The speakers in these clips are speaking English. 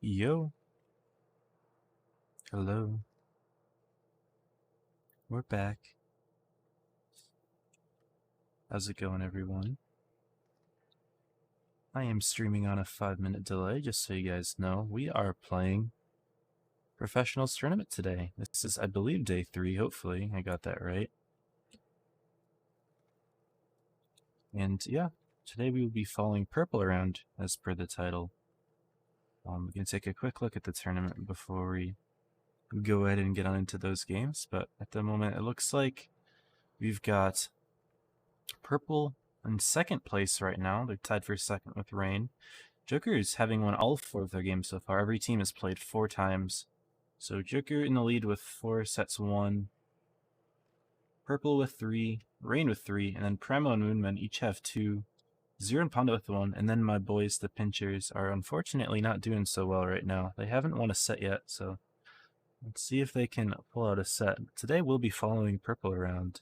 Yo. Hello. We're back. How's it going, everyone? I am streaming on a 5-minute delay, just so you guys know. We are playing Professionals Tournament today. This is, I believe, day 3, hopefully. I got that right. And yeah, today we will be following purple around, as per the title. We're going to take a quick look at the tournament before we go ahead and get on into those games. But at the moment, it looks like we've got purple in second place right now. They're tied for second with Rain. Joker is having won all 4 of their games so far. Every team has played 4 times. So Joker in the lead with 4 sets won. Purple with 3, Rain with 3, and then Premo and Moonman each have 2. Zero and Panda with 1, and then my boys, the Pinchers, are unfortunately not doing so well right now. They haven't won a set yet, so let's see if they can pull out a set. Today we'll be following purple around.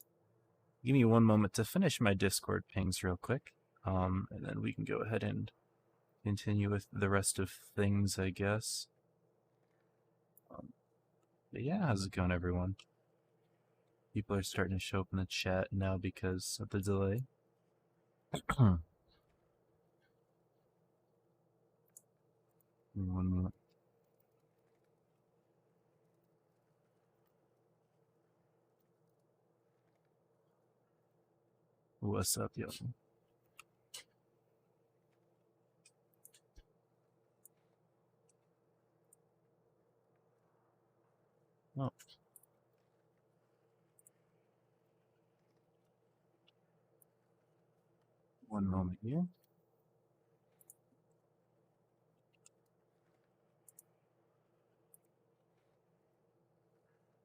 Give me one moment to finish my Discord pings real quick, and then we can go ahead and continue with the rest of things, I guess. But yeah, how's it going, everyone? People are starting to show up in the chat now because of the delay. One moment. What's up, yo? Oh. One moment here.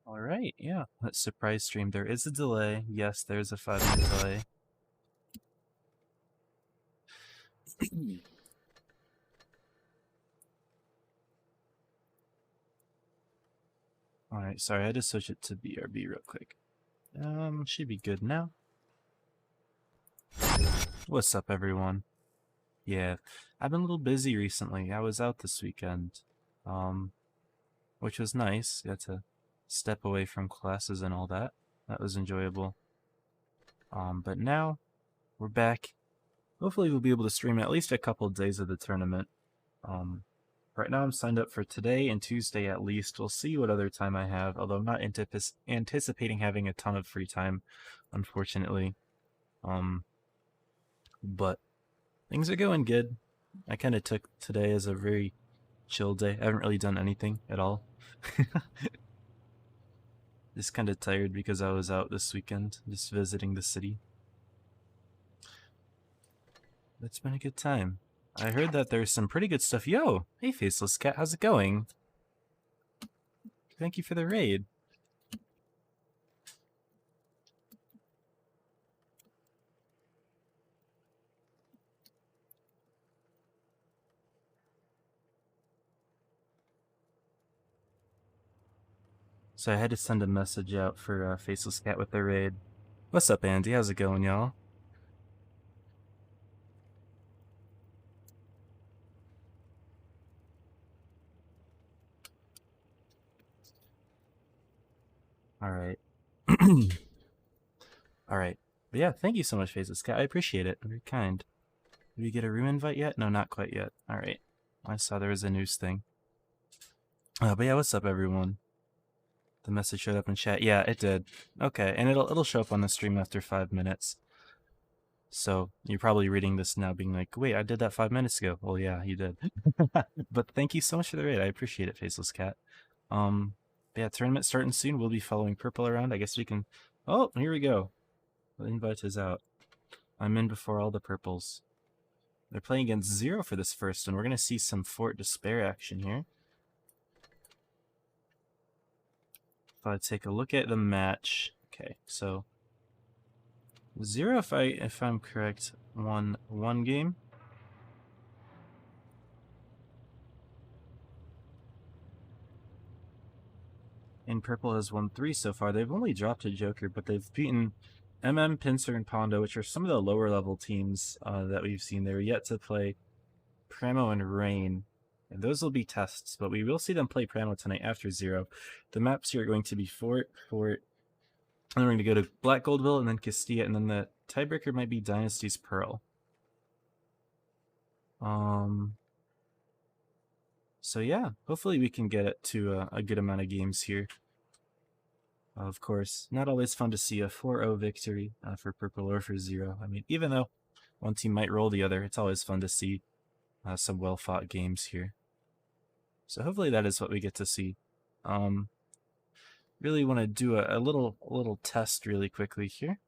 Alright, yeah. Let's surprise stream. There is a delay. Yes, there's a 5-minute delay. Alright, sorry, I had to switch it to BRB real quick. Should be good now. What's up, everyone? Yeah, I've been a little busy recently. I was out this weekend, which was nice. Got to step away from classes and all that. That was enjoyable. But now we're back. Hopefully we'll be able to stream at least a couple of days of the tournament. Right now I'm signed up for today and Tuesday at least. We'll see what other time I have, although I'm not anticipating having a ton of free time, unfortunately. But things are going good. I kind of took today as a very chill day. I haven't really done anything at all. Just kind of tired because I was out this weekend, just visiting the city. It's been a good time. I heard that there's some pretty good stuff. Yo! Hey, Faceless Cat, how's it going? Thank you for the raid. So I had to send a message out for Faceless Cat with the raid. What's up, Andy? How's it going, y'all? Alright. Alright. But yeah, thank you so much, Faceless Cat. I appreciate it. Very kind. Did we get a room invite yet? No, not quite yet. Alright. I saw there was a news thing. But yeah, what's up, everyone? The message showed up in chat. Yeah, it did. Okay, and it'll show up on the stream after 5 minutes. So you're probably reading this now being like, wait, I did that 5 minutes ago. Well, yeah, you did. But thank you so much for the raid. I appreciate it, Faceless Cat. Yeah, tournament starting soon. We'll be following purple around. I guess we can... Oh, here we go. The invite is out. I'm in before all the purples. They're playing against Zero for this first, and we're going to see some Fort Despair action here. If I take a look at the match... Okay, so... Zero, if I'm correct, won 1 game. And purple has won 3 so far. They've only dropped a Joker, but they've beaten Pincer, and Pondo, which are some of the lower level teams that we've seen. They're yet to play Premo and Rain. And those will be tests, but we will see them play Primo tonight after 0. The maps here are going to be Fort, and then we're going to go to Black Goldville, and then Castilla, and then the tiebreaker might be Dynasty's Pearl. So yeah, hopefully we can get it to a good amount of games here. Of course, not always fun to see a 4-0 victory for Purple or for 0. I mean, even though one team might roll the other, it's always fun to see some well-fought games here. So hopefully that is what we get to see. Really want to do a little test really quickly here.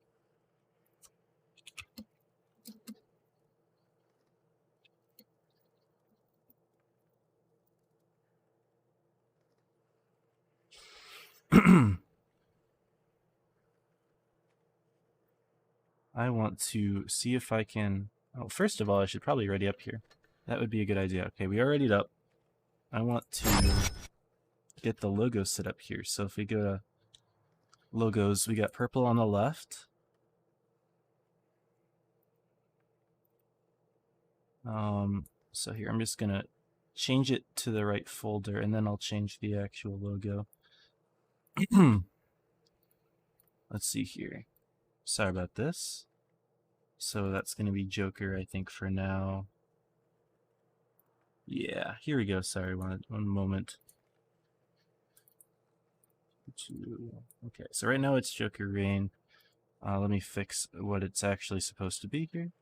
I want to see if I can... Oh, first of all, I should probably ready up here. That would be a good idea. Okay, we are readied up. I want to get the logo set up here. So if we go to logos, we got purple on the left. So here, I'm just going to change it to the right folder, and then I'll change the actual logo. Let's see here. Sorry about this. So that's going to be Joker, I think, for now. Yeah, here we go. Sorry, one moment. Okay, so right now it's Joker Rain. Let me fix what it's actually supposed to be here.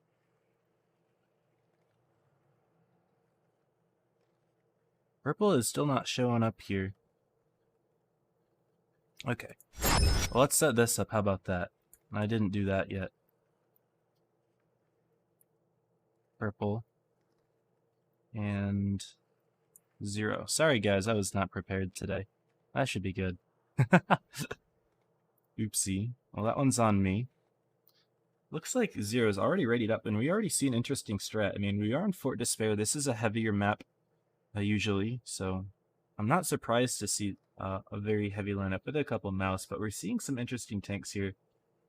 Purple is still not showing up here. Okay, well, let's set this up. How about that? I didn't do that yet. Purple. And 0. Sorry, guys, I was not prepared today. That should be good. Oopsie. Well, that one's on me. Looks like 0 is already readied up, and we already see an interesting strat. I mean, we are on Fort Despair. This is a heavier map, usually, so I'm not surprised to see a very heavy lineup with a couple mouse, but we're seeing some interesting tanks here.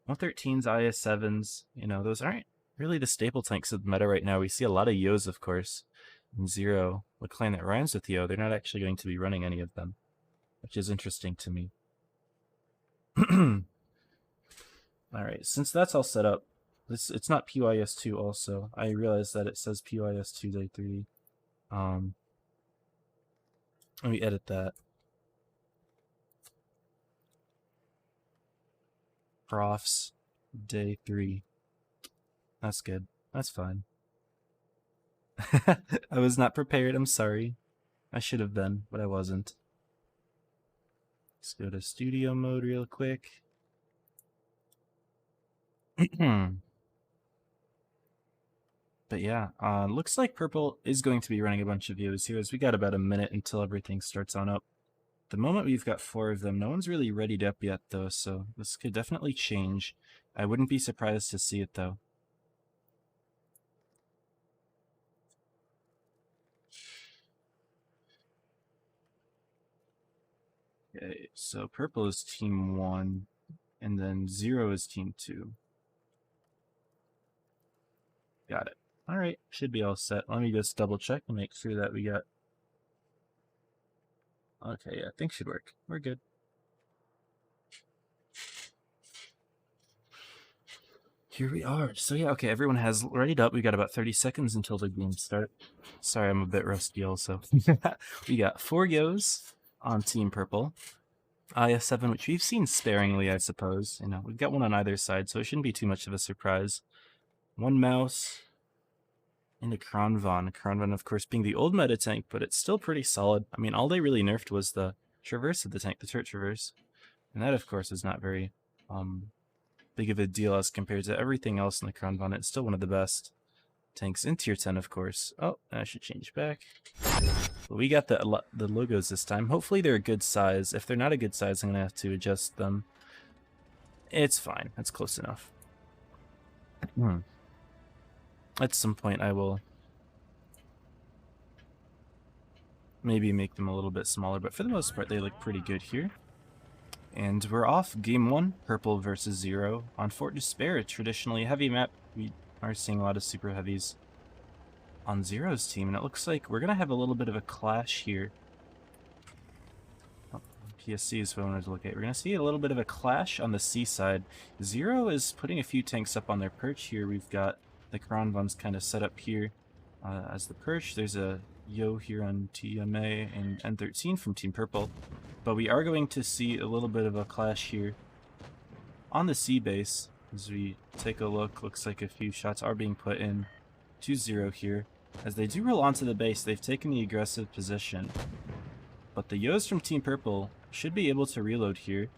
113s, IS-7s, you know, those aren't really the staple tanks of the meta right now. We see a lot of Yos, of course. And 0, the clan that rhymes with Yo, they're not actually going to be running any of them, which is interesting to me. Alright, since that's all set up, it's not PYS2 also. I realize that it says PYS2 Day 3. Let me edit that. Profs Day 3. That's good. That's fine. I was not prepared, I'm sorry. I should have been, but I wasn't. Let's go to studio mode real quick. But yeah, looks like Purple is going to be running a bunch of views here, as we got about a minute until everything starts on up. The moment we've got 4 of them, no one's really readied up yet though, so this could definitely change. I wouldn't be surprised to see it though. Okay, so Purple is Team 1, and then 0 is Team 2. Got it. Alright, should be all set. Let me just double check and make sure that we got... Okay, yeah, I think should work. We're good. Here we are. So yeah, okay, everyone has readied up. We got about 30 seconds until the game start. Sorry, I'm a bit rusty also. We got 4 Yos on Team Purple. IS-7, which we've seen sparingly, I suppose. You know, we've got one on either side, so it shouldn't be too much of a surprise. 1 mouse, and a Kronvan. Kronvan, of course, being the old meta tank, but it's still pretty solid. I mean, all they really nerfed was the traverse of the tank, the turret traverse. And that, of course, is not very big of a deal as compared to everything else in the Kronvan. It's still one of the best tanks in tier 10, of course. Oh, I should change back. But we got the logos this time. Hopefully they're a good size. If they're not a good size, I'm going to have to adjust them. It's fine. That's close enough. At some point I will maybe make them a little bit smaller, but for the most part they look pretty good here. And we're off game 1, Purple versus 0 on Fort Despair, a traditionally heavy map. We are seeing a lot of super heavies. on Zero's team, and it looks like we're going to have a little bit of a clash here. Oh, PSC is what I wanted to look at. We're going to see a little bit of a clash on the C side. Zero is putting a few tanks up on their perch here. We've got the Karanvans kind of set up here as the perch. There's a Yo here on TMA and N13 from Team Purple. But we are going to see a little bit of a clash here on the C base. As we take a look, looks like a few shots are being put in to Zero here. As they do roll onto the base, they've taken the aggressive position. But the Yos from Team Purple should be able to reload here.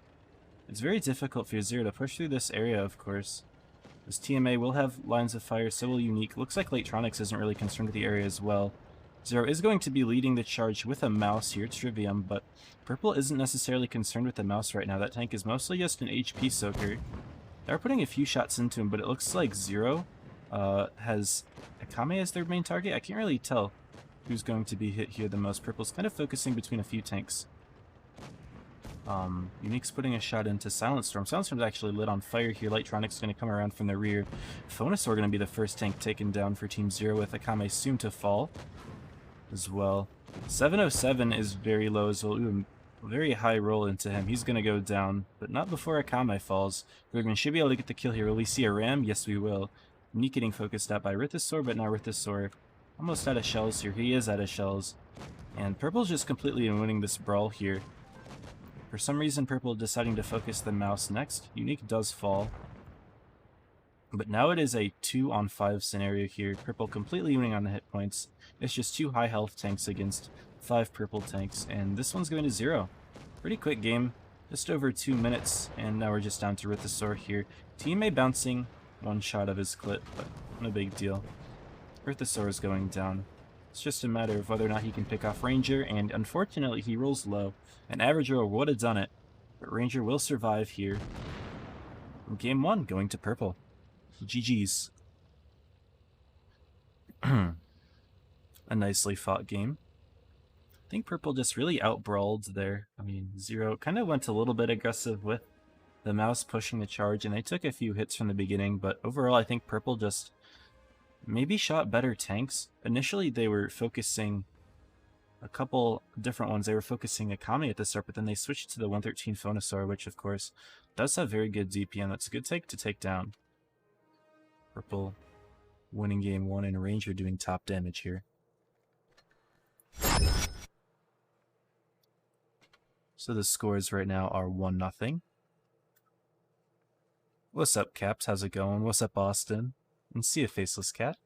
It's very difficult for Zero to push through this area, of course. This TMA will have lines of fire, so will Unique. Looks like Latronics isn't really concerned with the area as well. Zero is going to be leading the charge with a mouse here, Trivium, but Purple isn't necessarily concerned with the mouse right now. That tank is mostly just an HP soaker. They're putting a few shots into him, but it looks like Zero has Akame as their main target. I can't really tell who's going to be hit here the most. Purple's kind of focusing between a few tanks. Unique's putting a shot into Silent Storm. Silent Storm's actually lit on fire here. Lightronic's going to come around from the rear. Phonosaur going to be the first tank taken down for Team Zero, with Akame soon to fall as well. 707 is very low as well. Ooh, very high roll into him. He's going to go down, but not before Akame falls. Bergman should be able to get the kill here. Will we see a ram? Yes, we will. Unique getting focused out by Rhythosaur, but now Rhythosaur almost out of shells here. He is out of shells. And Purple's just completely winning this brawl here. For some reason, Purple deciding to focus the mouse next. Unique does fall. But now it is a 2-on-5 scenario here. Purple completely winning on the hit points. It's just 2 high health tanks against 5 purple tanks, and this one's going to 0. Pretty quick game, just over 2 minutes, and now we're just down to Rhythosaur here. Teammate bouncing 1 shot of his clit, but no big deal. Rhythosaur is going down. It's just a matter of whether or not he can pick off Ranger, and unfortunately he rolls low. An average roller would have done it, but Ranger will survive here. Game 1 going to Purple. GG's. A nicely fought game. I think Purple just really outbrawled there. I mean, Zero kind of went a little bit aggressive with the mouse pushing the charge, and they took a few hits from the beginning, but overall I think Purple just maybe shot better tanks. Initially they were focusing a couple different ones. They were focusing Akame at the start, but then they switched to the 113 Phonosaur, which of course does have very good DPM. That's a good tank to take down. Purple winning game 1, and Ranger doing top damage here. So the scores right now are 1-0. What's up, Caps? How's it going? What's up, Austin? And see a Faceless Cat.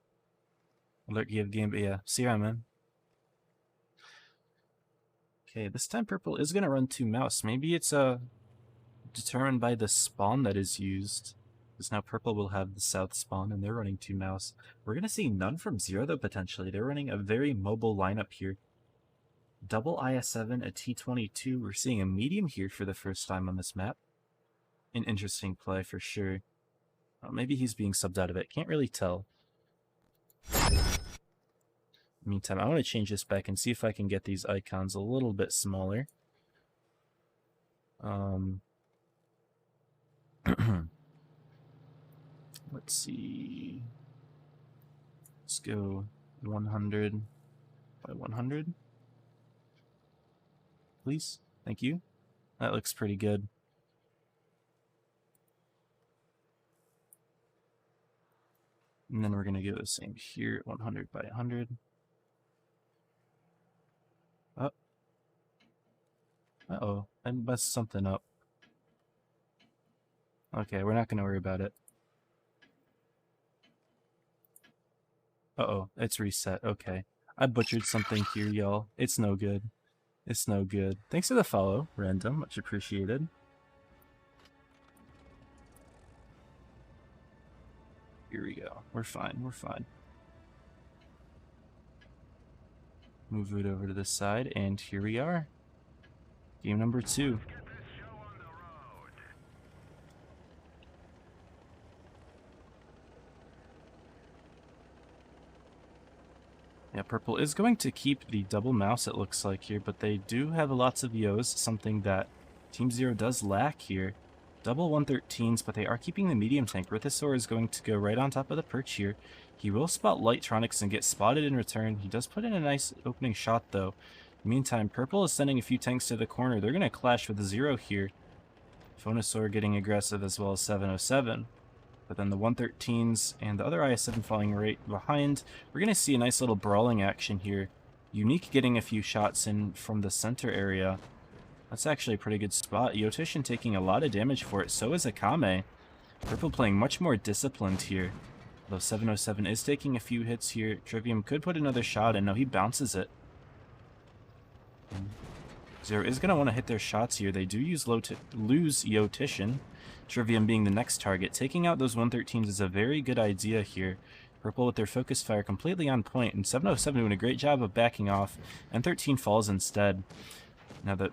Alert you have game, but yeah, see ya, man. Okay, this time Purple is going to run 2 mouse. Maybe it's determined by the spawn that is used. Because now Purple will have the south spawn, and they're running 2 mouse. We're going to see none from Zero, though, potentially. They're running a very mobile lineup here. Double IS-7, a T-22. We're seeing a medium here for the first time on this map. An interesting play for sure. Maybe he's being subbed out of it. Can't really tell. Meantime, I want to change this back and see if I can get these icons a little bit smaller. Let's see. Let's go 100 by 100. Please. Thank you. That looks pretty good. And then we're going to go the same here, 100 by 100. Oh. Uh-oh. I messed something up. Okay, we're not going to worry about it. Uh-oh, it's reset. Okay. I butchered something here, y'all. It's no good. It's no good. Thanks for the follow, Random. Much appreciated. Here we go. We're fine. We're fine. Move it over to this side, and here we are. Game number 2. Yeah, Purple is going to keep the double mouse, it looks like here, but they do have lots of Yos, something that Team Zero does lack here. double 113s, but they are keeping the medium tank. Rithisaur is going to go right on top of the perch here. He will spot Lightronics and get spotted in return. He does put in a nice opening shot, though. Meantime, Purple is sending a few tanks to the corner. They're going to clash with Zero here. Phonosaur getting aggressive as well as 707. But then the 113s and the other IS-7 falling right behind. We're going to see a nice little brawling action here. Unique getting a few shots in from the center area. That's actually a pretty good spot. Yotishin taking a lot of damage for it. So is Akame. Purple playing much more disciplined here. Though 707 is taking a few hits here. Trivium could put another shot in. No, he bounces it. Zero is going to want to hit their shots here. They do lose Yotishin. Trivium being the next target. Taking out those 113s is a very good idea here. Purple with their focus fire completely on point. And 707 doing a great job of backing off. And 13 falls instead. Now the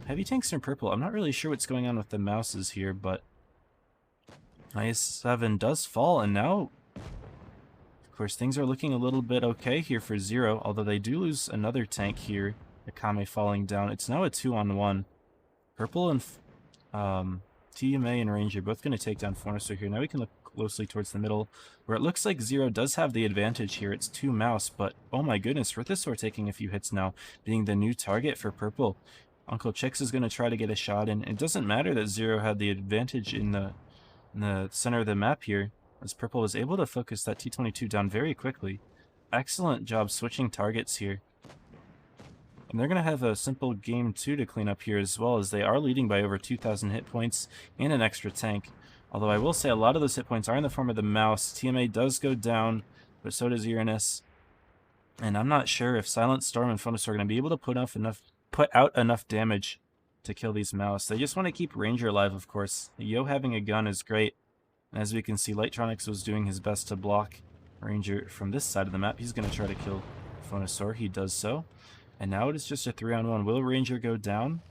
heavy tanks in Purple, I'm not really sure what's going on with the mouses here, but IS-7 does fall, and now, of course, things are looking a little bit okay here for Zero, although they do lose another tank here, Akame falling down. It's now a 2-on-1. Purple and TMA and Ranger both going to take down Phonosaur here. Now we can look closely towards the middle, where it looks like Zero does have the advantage here. It's 2 mouse, but oh my goodness, Rithisaur taking a few hits now, being the new target for Purple. Uncle Chicks is going to try to get a shot in. It doesn't matter that Zero had the advantage in the center of the map here, as Purple was able to focus that T-22 down very quickly. Excellent job switching targets here. And they're going to have a simple game 2 to clean up here as well, as they are leading by over 2,000 hit points and an extra tank. Although I will say a lot of those hit points are in the form of the mouse. TMA does go down, but so does Uranus. And I'm not sure if Silent Storm and Phonosaur are going to be able to put out enough damage to kill these mouse. They just want to keep Ranger alive, of course. Yo having a gun is great. And as we can see, Lightronics was doing his best to block Ranger from this side of the map. He's going to try to kill Phonosaur. He does so. And now it is just a 3-on-1. Will Ranger go down?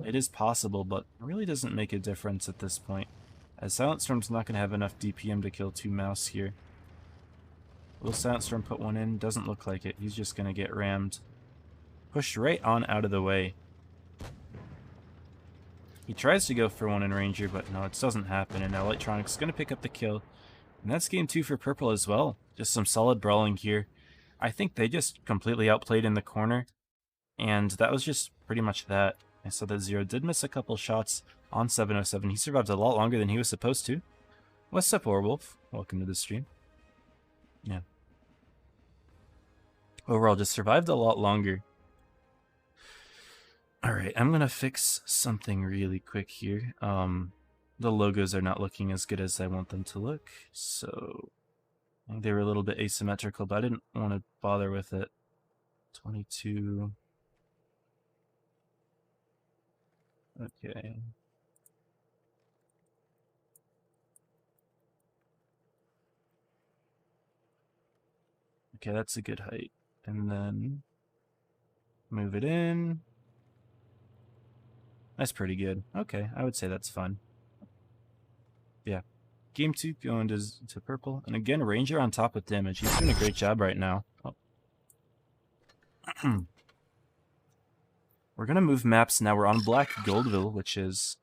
It is possible, but it really doesn't make a difference at this point, as Silent Storm's not going to have enough DPM to kill 2 mouse here. Will Silent Storm put one in? Doesn't look like it. He's just going to get rammed. Pushed right on out of the way. He tries to go for one in Ranger, but no, it doesn't happen. And now Lightronics is going to pick up the kill. And that's game 2 for Purple as well. Just some solid brawling here. I think they just completely outplayed in the corner. And that was just pretty much that. I saw that Zero did miss a couple shots on 707. He survived a lot longer than he was supposed to. What's up, Warwolf? Welcome to the stream. Yeah. Overall, just survived a lot longer. Alright, I'm going to fix something really quick here. The logos are not looking as good as I want them to look, so I think they were a little bit asymmetrical, but I didn't want to bother with it. 22. Okay. Okay, that's a good height. And then move it in. That's pretty good. Okay, I would say that's fun. Yeah. Game 2 going to Purple. And again, Ranger on top with damage. He's doing a great job right now. Oh. We're going to move maps now. We're on Black Goldville, which is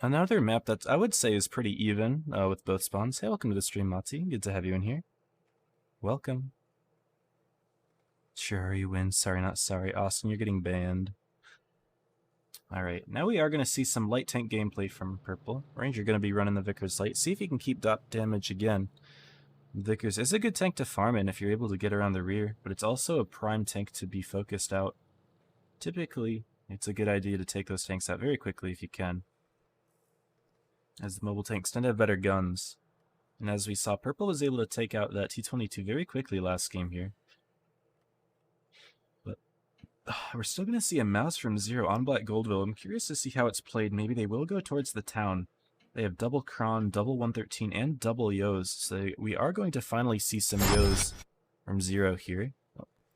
another map that I would say is pretty even with both spawns. Hey, welcome to the stream, Mati. Good to have you in here. Welcome. Sure, you win. Sorry, not sorry. Austin, you're getting banned. Alright, now we are going to see some light tank gameplay from Purple. Ranger going to be running the Vickers light. See if he can keep dot damage again. Vickers is a good tank to farm in if you're able to get around the rear, but it's also a prime tank to be focused out. Typically, it's a good idea to take those tanks out very quickly if you can, as the mobile tanks tend to have better guns. And as we saw, Purple was able to take out that T-22 very quickly last game here. But we're still going to see a mouse from Zero on Black Goldville. I'm curious to see how it's played. Maybe they will go towards the town. They have double Kron, double 113, and double Yos. So we are going to finally see some Yos from Zero here.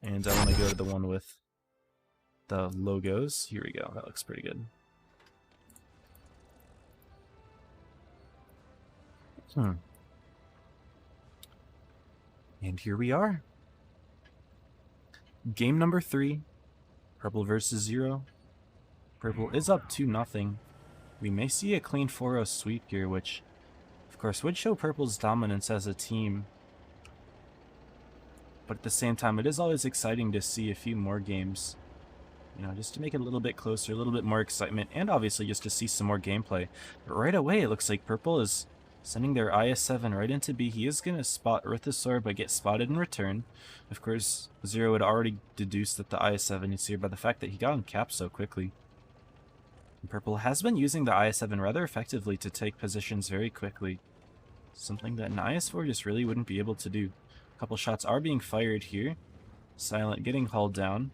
And I want to go to the one with the logos. Here we go. That looks pretty good. And here we are. Game number 3. Purple versus Zero. Purple is up 2-0. We may see a clean 4-0 sweep here, which, of course, would show Purple's dominance as a team. But at the same time, it is always exciting to see a few more games. You know, just to make it a little bit closer, a little bit more excitement, and obviously just to see some more gameplay. But right away, it looks like Purple is sending their IS-7 right into B. He is going to spot Rhythosaur, but get spotted in return. Of course, Zero had already deduced that the IS-7 is here by the fact that he got on cap so quickly. And Purple has been using the IS-7 rather effectively to take positions very quickly. Something that an IS-4 just really wouldn't be able to do. A couple shots are being fired here. Silent getting hauled down.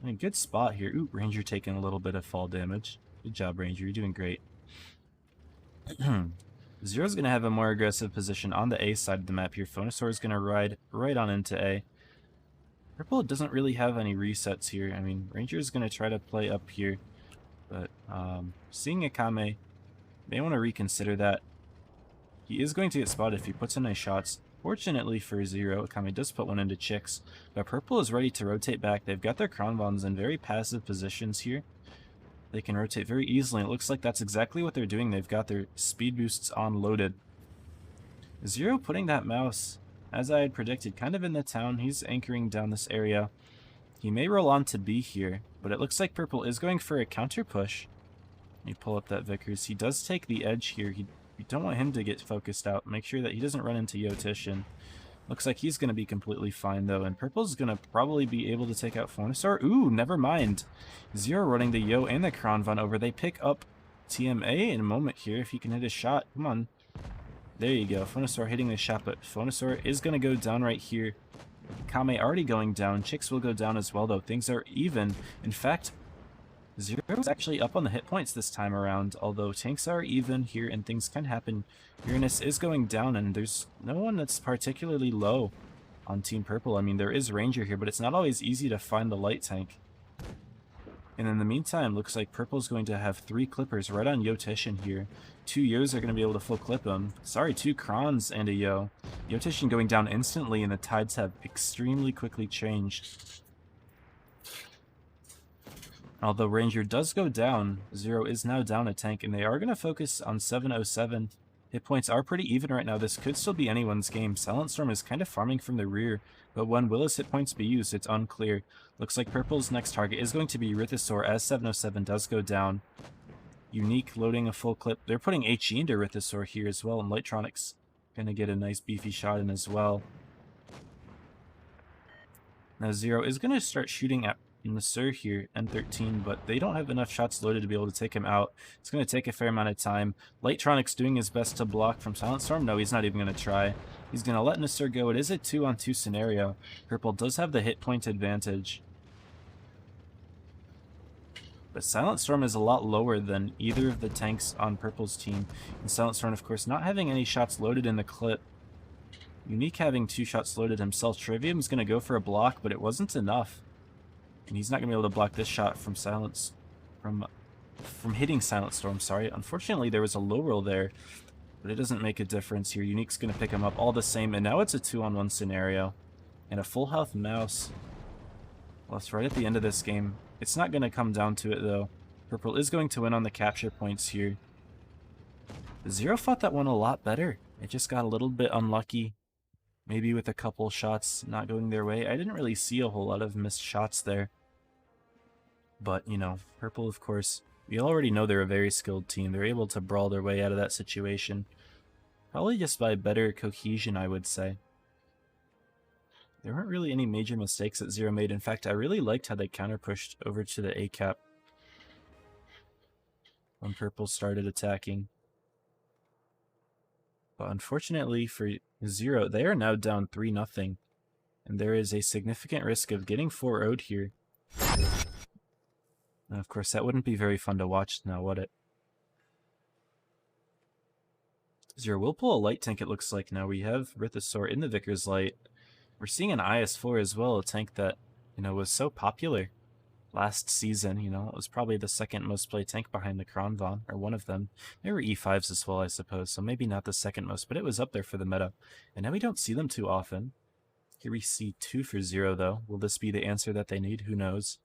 And a good spot here. Ooh, Ranger taking a little bit of fall damage. Good job, Ranger. You're doing great. Zero's going to have a more aggressive position on the A side of the map here. Phonosaur is going to ride right on into A. Purple doesn't really have any resets here. I mean, Ranger is going to try to play up here. But seeing Akame, may want to reconsider that. He is going to get spotted if he puts in nice shots. Fortunately for Zero, Akame does put one into Chicks, but Purple is ready to rotate back. They've got their Kronvons in very passive positions here. They can rotate very easily. It looks like that's exactly what they're doing. They've got their speed boosts on loaded. Zero putting that mouse, as I had predicted, kind of in the town. He's anchoring down this area. He may roll on to B here, but it looks like Purple is going for a counter push. Let me pull up that Vickers. He does take the edge here. You don't want him to get focused out. Make sure that he doesn't run into Yotishin. Looks like he's going to be completely fine, though. And Purple's going to probably be able to take out Phonosaur. Ooh, never mind. Zero running the Yo and the Kronvon over. They pick up TMA in a moment here. If he can hit a shot. Come on. There you go. Phonosaur hitting the shot, but Phonosaur is going to go down right here. Kame already going down. Chicks will go down as well, though. Things are even. In fact, Zero is actually up on the hit points this time around, although tanks are even here and things can happen. Uranus is going down and there's no one that's particularly low on Team Purple. I mean, there is Ranger here, but it's not always easy to find the light tank. And in the meantime, looks like Purple's going to have 3 clippers right on Yotishin here. 2 Yos are going to be able to full clip him. Sorry, 2 Krons and a Yo. Yotishin going down instantly and the tides have extremely quickly changed. Although Ranger does go down, Zero is now down a tank, and they are going to focus on 707. Hit points are pretty even right now. This could still be anyone's game. Silent Storm is kind of farming from the rear, but when will his hit points be used? It's unclear. Looks like Purple's next target is going to be Rhythosaur as 707 does go down. Unique loading a full clip. They're putting HE into Rhythosaur here as well, and Lightronics going to get a nice beefy shot in as well. Now Zero is going to start shooting at Nasir here, N13, but they don't have enough shots loaded to be able to take him out. It's going to take a fair amount of time. Lightronics doing his best to block from Silent Storm. No, he's not even going to try. He's going to let Nasir go. It is a 2-on-2 scenario. Purple does have the hit point advantage. But Silent Storm is a lot lower than either of the tanks on Purple's team. And Silent Storm, of course, not having any shots loaded in the clip. Unique having 2 shots loaded himself. Trivium's going to go for a block, but it wasn't enough. And he's not going to be able to block this shot from from hitting Silent Storm, sorry. Unfortunately, there was a low roll there, but it doesn't make a difference here. Unique's going to pick him up all the same, and now it's a 2-on-1 scenario. And a full health mouse. Well, it's right at the end of this game. It's not going to come down to it, though. Purple is going to win on the capture points here. Zero fought that one a lot better. It just got a little bit unlucky. Maybe with a couple shots not going their way. I didn't really see a whole lot of missed shots there. But, you know, Purple, of course, we already know they're a very skilled team. They're able to brawl their way out of that situation. Probably just by better cohesion, I would say. There weren't really any major mistakes that Zero made. In fact, I really liked how they counter-pushed over to the A-cap when Purple started attacking. But unfortunately for Zero, they are now down 3-0. And there is a significant risk of getting 4-0'd here. And of course, that wouldn't be very fun to watch now, would it? Zero will pull a light tank, it looks like now. We have Rhythosaur in the Vickers Light. We're seeing an IS-4 as well, a tank that, you know, was so popular last season. You know, it was probably the second most played tank behind the Kronvon, or one of them. There were E5s as well, I suppose, so maybe not the second most, but it was up there for the meta. And now we don't see them too often. Here we see 2 for Zero, though. Will this be the answer that they need? Who knows?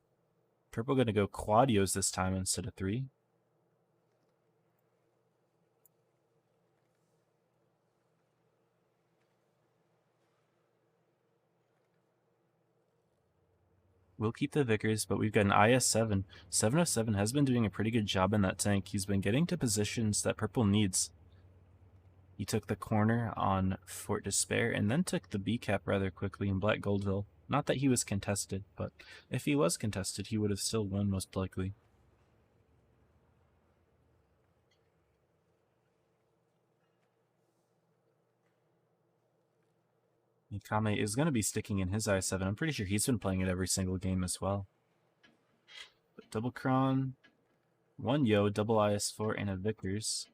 Purple going to go quad Yos this time instead of 3. We'll keep the Vickers, but we've got an IS-7. 707 has been doing a pretty good job in that tank. He's been getting to positions that purple needs. He took the corner on Fort Despair and then took the B cap rather quickly in Black Goldville. Not that he was contested, but if he was contested, he would have still won most likely. Kame is going to be sticking in his I7. I'm pretty sure he's been playing it every single game as well. But double Kron, one Yo, double IS4, and a Vickers.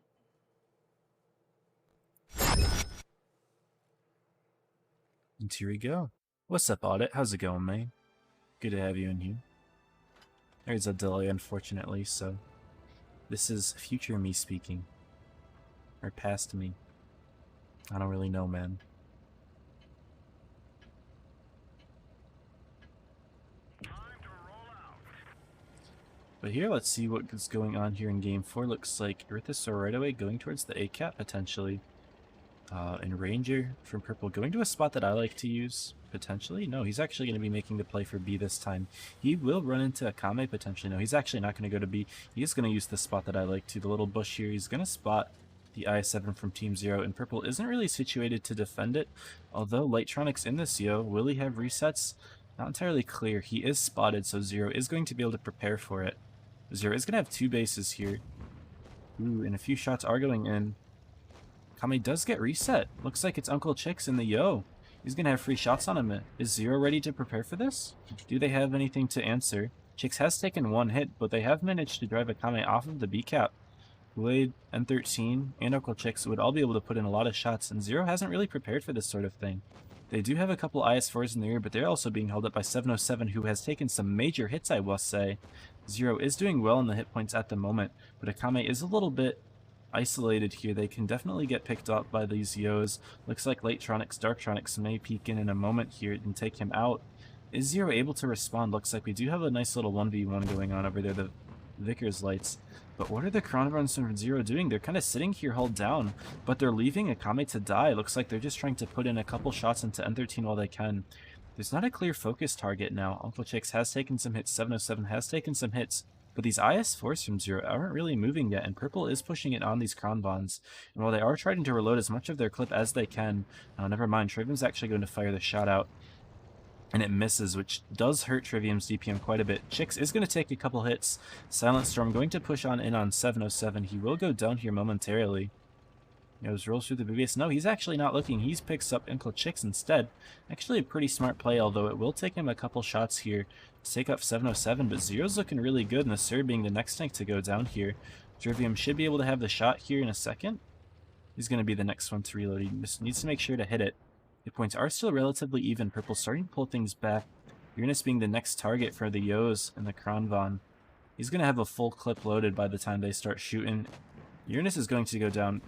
And here we go. What's up, Audit? How's it going, man? Good to have you in here. There's a delay, unfortunately, so this is future me speaking. Or past me. I don't really know, man. But here, let's see what is going on here in Game 4. Looks like Earthosaur right away going towards the A-cap, potentially. And Ranger from Purple going to a spot that I like to use, potentially. No, he's actually going to be making the play for B this time. He will run into Akame, potentially. No, he's actually not going to go to B. He is going to use the spot that I like to, the little bush here. He's going to spot the I7 from Team 0, and Purple isn't really situated to defend it. Although Lightronics in this Yo, will he have resets? Not entirely clear. He is spotted, so 0 is going to be able to prepare for it. 0 is going to have 2 bases here. Ooh, and a few shots are going in. Kame does get reset. Looks like it's Uncle Chicks in the Yo. He's going to have free shots on him. Is 0 ready to prepare for this? Do they have anything to answer? Chicks has taken 1 hit, but they have managed to drive Akame off of the B cap. Blade, N13, and Uncle Chicks would all be able to put in a lot of shots, and 0 hasn't really prepared for this sort of thing. They do have a couple IS-4s in the rear, but they're also being held up by 707, who has taken some major hits, I must say. 0 is doing well in the hit points at the moment, but Akame is a little bit isolated here. They can definitely get picked up by these Yos. Looks like Latetronics, Darktronics may peek in a moment here and take him out. Is 0 able to respond? Looks like we do have a nice little 1v1 going on over there, the Vickers lights. But what are the Chronogrons from 0 doing? They're kind of sitting here hulled down, but they're leaving Akame to die. Looks like they're just trying to put in a couple shots into N13 while they can. There's not a clear focus target now. Uncle Chicks has taken some hits, 707 has taken some hits, but these IS-4s from 0 aren't really moving yet, and Purple is pushing it on these Kronvons. And while they are trying to reload as much of their clip as they can, never mind, Trivium's actually going to fire the shot out. And it misses, which does hurt Trivium's DPM quite a bit. Chicks is going to take a couple hits. Silent Storm going to push on in on 707. He will go down here momentarily. Goes rolls through the BBS. No, he's actually not looking. He picks up Uncle Chicks instead. Actually a pretty smart play, although it will take him a couple shots here to take up 707. But 0's looking really good, and the Sir being the next tank to go down here. Trivium should be able to have the shot here in a second. He's going to be the next one to reload. He just needs to make sure to hit it. Hit points are still relatively even. Purple starting to pull things back. Uranus being the next target for the Yos and the Kronvon. He's going to have a full clip loaded by the time they start shooting. Uranus is going to go down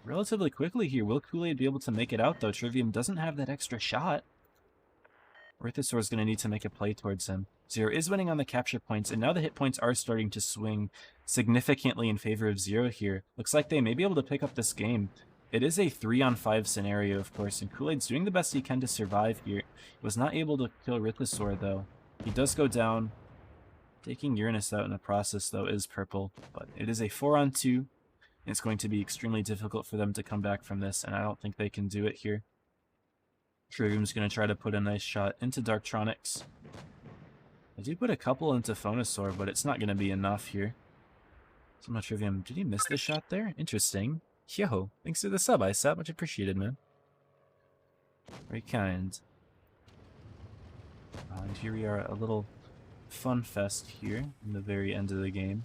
relatively quickly here. Will Kool-Aid be able to make it out, though? Trivium doesn't have that extra shot. Earthosaur is going to need to make a play towards him. 0 is winning on the capture points, and now the hit points are starting to swing significantly in favor of 0 here. Looks like they may be able to pick up this game. It is a 3-on-5 scenario, of course, and Kool-Aid's doing the best he can to survive here. He was not able to kill Earthosaur, though. He does go down. Taking Uranus out in the process, though, is Purple, but it is a 4-on-2. It's going to be extremely difficult for them to come back from this, and I don't think they can do it here. Trivium's going to try to put a nice shot into Darktronics. I do put a couple into Phonosaur, but it's not going to be enough here. So much Trivium. Did he miss the shot there? Interesting. Yo, thanks for the sub, ISAP. Much appreciated, man. Very kind. And here we are at a little fun fest here in the very end of the game.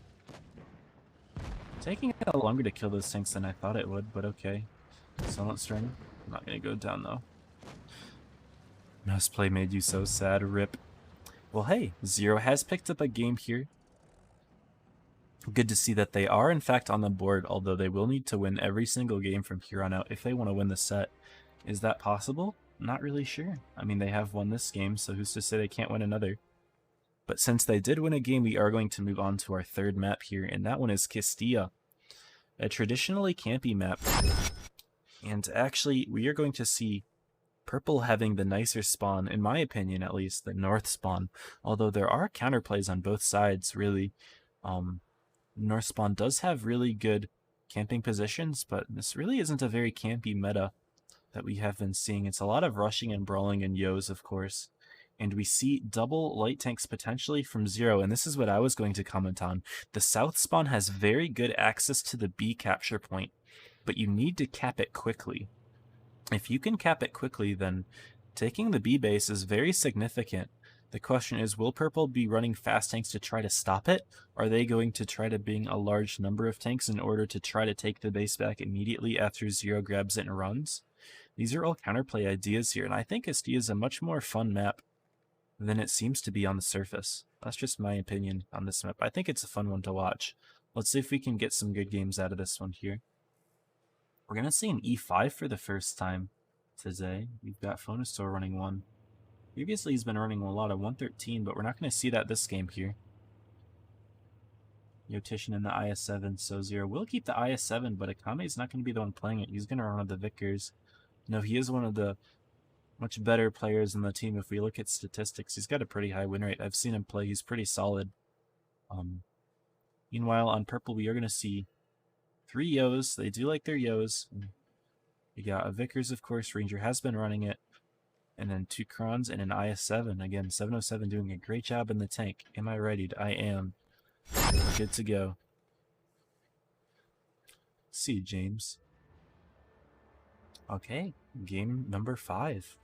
Taking a little longer to kill those tanks than I thought it would, but okay. Silent Storm. I'm not going to go down, though. Mouse play made you so sad, rip. Well, hey, 0 has picked up a game here. Good to see that they are, in fact, on the board, although they will need to win every single game from here on out if they want to win the set. Is that possible? Not really sure. I mean, they have won this game, so who's to say they can't win another? But since they did win a game, we are going to move on to our third map here, and that one is Castilla, a traditionally campy map. And actually, we are going to see Purple having the nicer spawn, in my opinion at least, the north spawn. Although there are counterplays on both sides, really. North spawn does have really good camping positions, but this really isn't a very campy meta that we have been seeing. It's a lot of rushing and brawling and yos, of course. And we see double light tanks potentially from Zero, and this is what I was going to comment on. The south spawn has very good access to the B capture point, but you need to cap it quickly. If you can cap it quickly, then taking the B base is very significant. The question is, will Purple be running fast tanks to try to stop it? Are they going to try to bring a large number of tanks in order to try to take the base back immediately after Zero grabs it and runs? These are all counterplay ideas here, and I think SD is a much more fun map than it seems to be on the surface. That's just my opinion on this map. I think it's a fun one to watch. Let's see if we can get some good games out of this one here. We're going to see an E5 for the first time today. We've got Phonosaur running one. Previously he's been running a lot of 113, but we're not going to see that this game here. Yotishin in the IS-7, so Zero will keep the IS-7, but Akame's not going to be the one playing it. He's going to run with the Vickers. No, he is one of the much better players in the team. If we look at statistics, he's got a pretty high win rate. I've seen him play. He's pretty solid. Meanwhile, on Purple, we are going to see 3 Yos. They do like their Yos. We got a Vickers, of course. Ranger has been running it. And then 2 Krons and an IS-7. Again, 707 doing a great job in the tank. Am I ready? I am. We're good to go. See you, James. Okay, game number 5.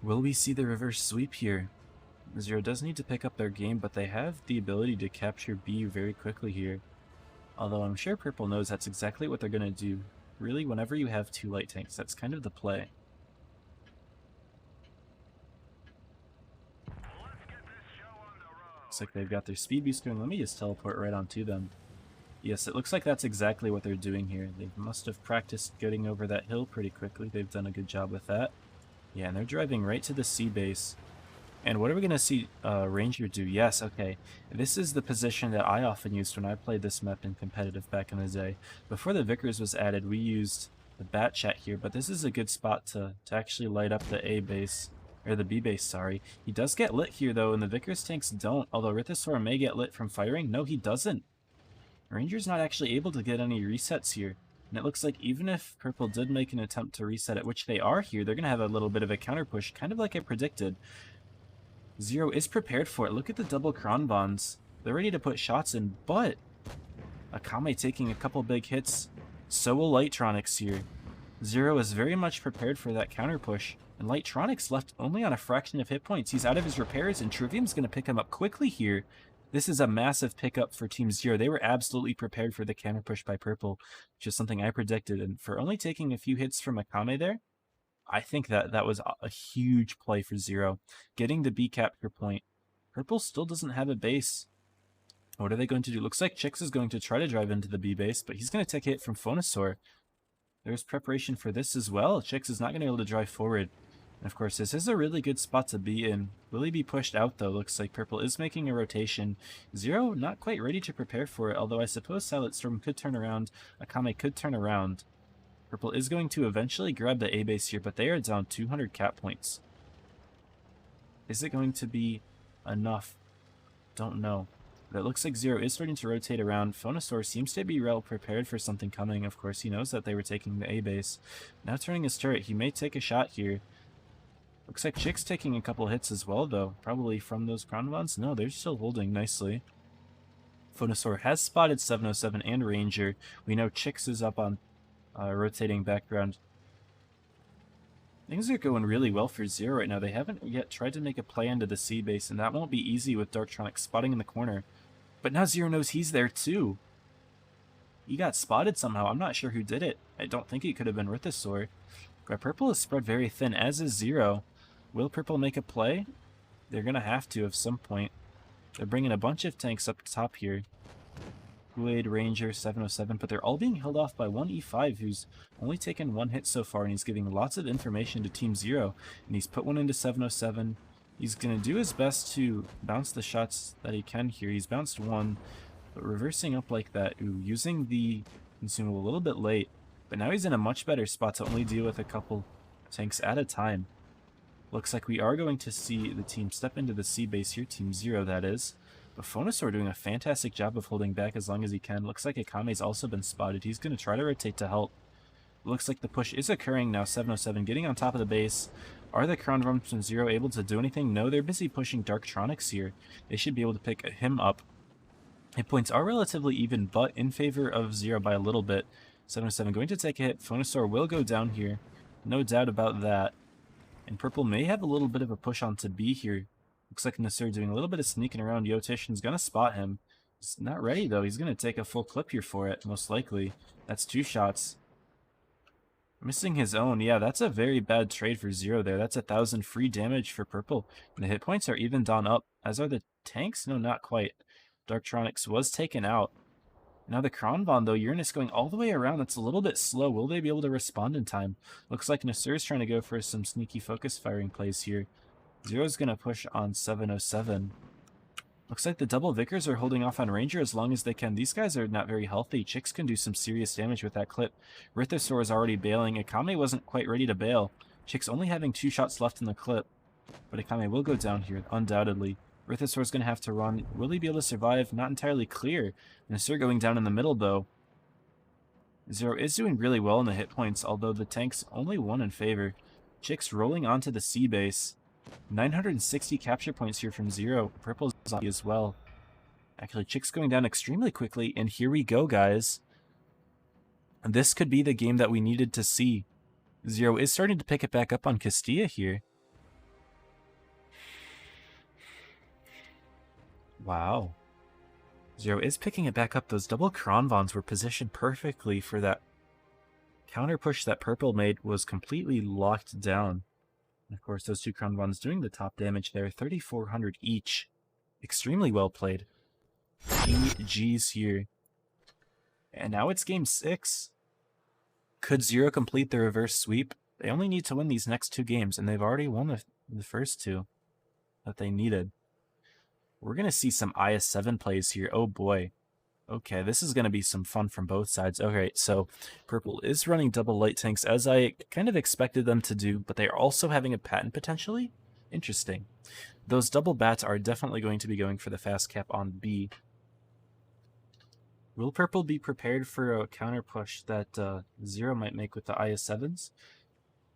Will we see the reverse sweep here? Zero does need to pick up their game, but they have the ability to capture B very quickly here. Although I'm sure Purple knows that's exactly what they're going to do. Really, whenever you have 2 light tanks, that's kind of the play. Looks like they've got their speed boost going. Let me just teleport right onto them. Yes, it looks like that's exactly what they're doing here. They must have practiced getting over that hill pretty quickly. They've done a good job with that. Yeah, and they're driving right to the C base. And what are we going to see Ranger do? Yes, okay. This is the position that I often used when I played this map in competitive back in the day. Before the Vickers was added, we used the Bat Chat here, but this is a good spot to actually light up the A base. Or the B base, sorry. He does get lit here, though, and the Vickers tanks don't. Although Rhythosaur may get lit from firing. No, he doesn't. Ranger's not actually able to get any resets here. And it looks like even if Purple did make an attempt to reset it, which they are here, they're going to have a little bit of a counter push, kind of like I predicted. Zero is prepared for it. Look at the double Kron bonds. They're ready to put shots in, but Akame taking a couple big hits. So will Lightronics here. Zero is very much prepared for that counter push. And Lightronics left only on a fraction of hit points. He's out of his repairs, and Trivium's going to pick him up quickly here. This is a massive pickup for Team Zero. They were absolutely prepared for the counter push by Purple, which is something I predicted. And for only taking a few hits from Akame there, I think that was a huge play for Zero. Getting the B capture point. Purple still doesn't have a base. What are they going to do? Looks like Chix is going to try to drive into the B base, but he's going to take a hit from Phonosaur. There's preparation for this as well. Chix is not going to be able to drive forward. And of course, this is a really good spot to be in. Will he be pushed out, though? Looks like Purple is making a rotation. Zero not quite ready to prepare for it, although I suppose Silent Storm could turn around. Akame could turn around. Purple is going to eventually grab the A base here, but they are down 200 cap points. Is it going to be enough? Don't know. But it looks like Zero is starting to rotate around. Phonosaur seems to be well prepared for something coming. Of course, he knows that they were taking the A base. Now turning his turret, he may take a shot here. Looks like Chick's taking a couple hits as well, though. Probably from those Kronvons. No, they're still holding nicely. Phonosaur has spotted 707 and Ranger. We know Chix is up on rotating background. Things are going really well for Zero right now. They haven't yet tried to make a play into the C base, and that won't be easy with Darktronic spotting in the corner. But now Zero knows he's there too. He got spotted somehow. I'm not sure who did it. I don't think it could have been Rhythosaur. But Purple is spread very thin, as is Zero. Will Purple make a play? They're going to have to at some point. They're bringing a bunch of tanks up top here. Kool-Aid, Ranger, 707, but they're all being held off by one E5 who's only taken 1 hit so far, and he's giving lots of information to Team Zero. And he's put one into 707. He's going to do his best to bounce the shots that he can here. He's bounced one, but reversing up like that, using the consumable a little bit late. But now he's in a much better spot to only deal with a couple tanks at a time. Looks like we are going to see the team step into the C base here, Team 0 that is. But Phonosaur doing a fantastic job of holding back as long as he can. Looks like Akame's also been spotted. He's going to try to rotate to help. Looks like the push is occurring now. 707 getting on top of the base. Are the Crown Rumps from 0 able to do anything? No, they're busy pushing Darktronics here. They should be able to pick him up. Hit points are relatively even, but in favor of 0 by a little bit. 707 going to take a hit. Phonosaur will go down here. No doubt about that. And Purple may have a little bit of a push on to B here. Looks like Nasir doing a little bit of sneaking around. Yotishin's going to spot him. He's not ready, though. He's going to take a full clip here for it, most likely. That's 2 shots. Missing his own. Yeah, that's a very bad trade for 0 there. That's 1,000 free damage for Purple. And the hit points are evened on up, as are the tanks. No, not quite. Darktronics was taken out. Now the Kronvon, though, Uranus going all the way around. That's a little bit slow. Will they be able to respond in time? Looks like Nasir's trying to go for some sneaky focus firing plays here. 0's going to push on 707. Looks like the double Vickers are holding off on Ranger as long as they can. These guys are not very healthy. Chicks can do some serious damage with that clip. Rhythosaur is already bailing. Akame wasn't quite ready to bail. Chicks only having 2 shots left in the clip. But Akame will go down here, undoubtedly. Rhythosaur's going to have to run. Will he be able to survive? Not entirely clear. Nasir going down in the middle, though. 0 is doing really well in the hit points, although the tank's only 1 in favor. Chicks rolling onto the C base. 960 capture points here from 0. Purple's on as well. Actually, Chicks going down extremely quickly, and here we go, guys. This could be the game that we needed to see. 0 is starting to pick it back up on Castilla here. Wow. 0 is picking it back up. Those double Kronvons were positioned perfectly for that counter push that Purple made was completely locked down. And of course, those 2 Kronvons doing the top damage there, 3,400 each. Extremely well played. GG's here. And now it's game 6. Could 0 complete the reverse sweep? They only need to win these next 2 games, and they've already won the first 2 that they needed. We're going to see some IS-7 plays here. Oh boy. Okay, this is going to be some fun from both sides. Okay, so Purple is running double light tanks as I kind of expected them to do, but they are also having a patent potentially? Interesting. Those double bats are definitely going to be going for the fast cap on B. Will Purple be prepared for a counter push that 0 might make with the IS-7s?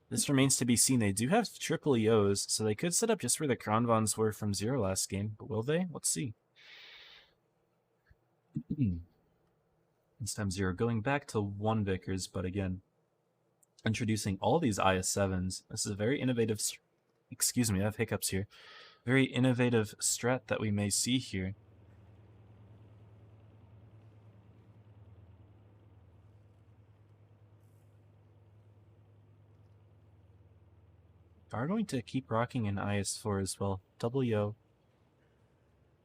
This remains to be seen. They do have triple EOs, so they could set up just where the Kronvons were from 0 last game, but will they? Let's see. This time 0 going back to 1 Vickers, but again, introducing all these IS-7s. This is a very innovative, excuse me, I have hiccups here. Very innovative strat that we may see here. Are going to keep rocking in IS-4 as well. Double Yo.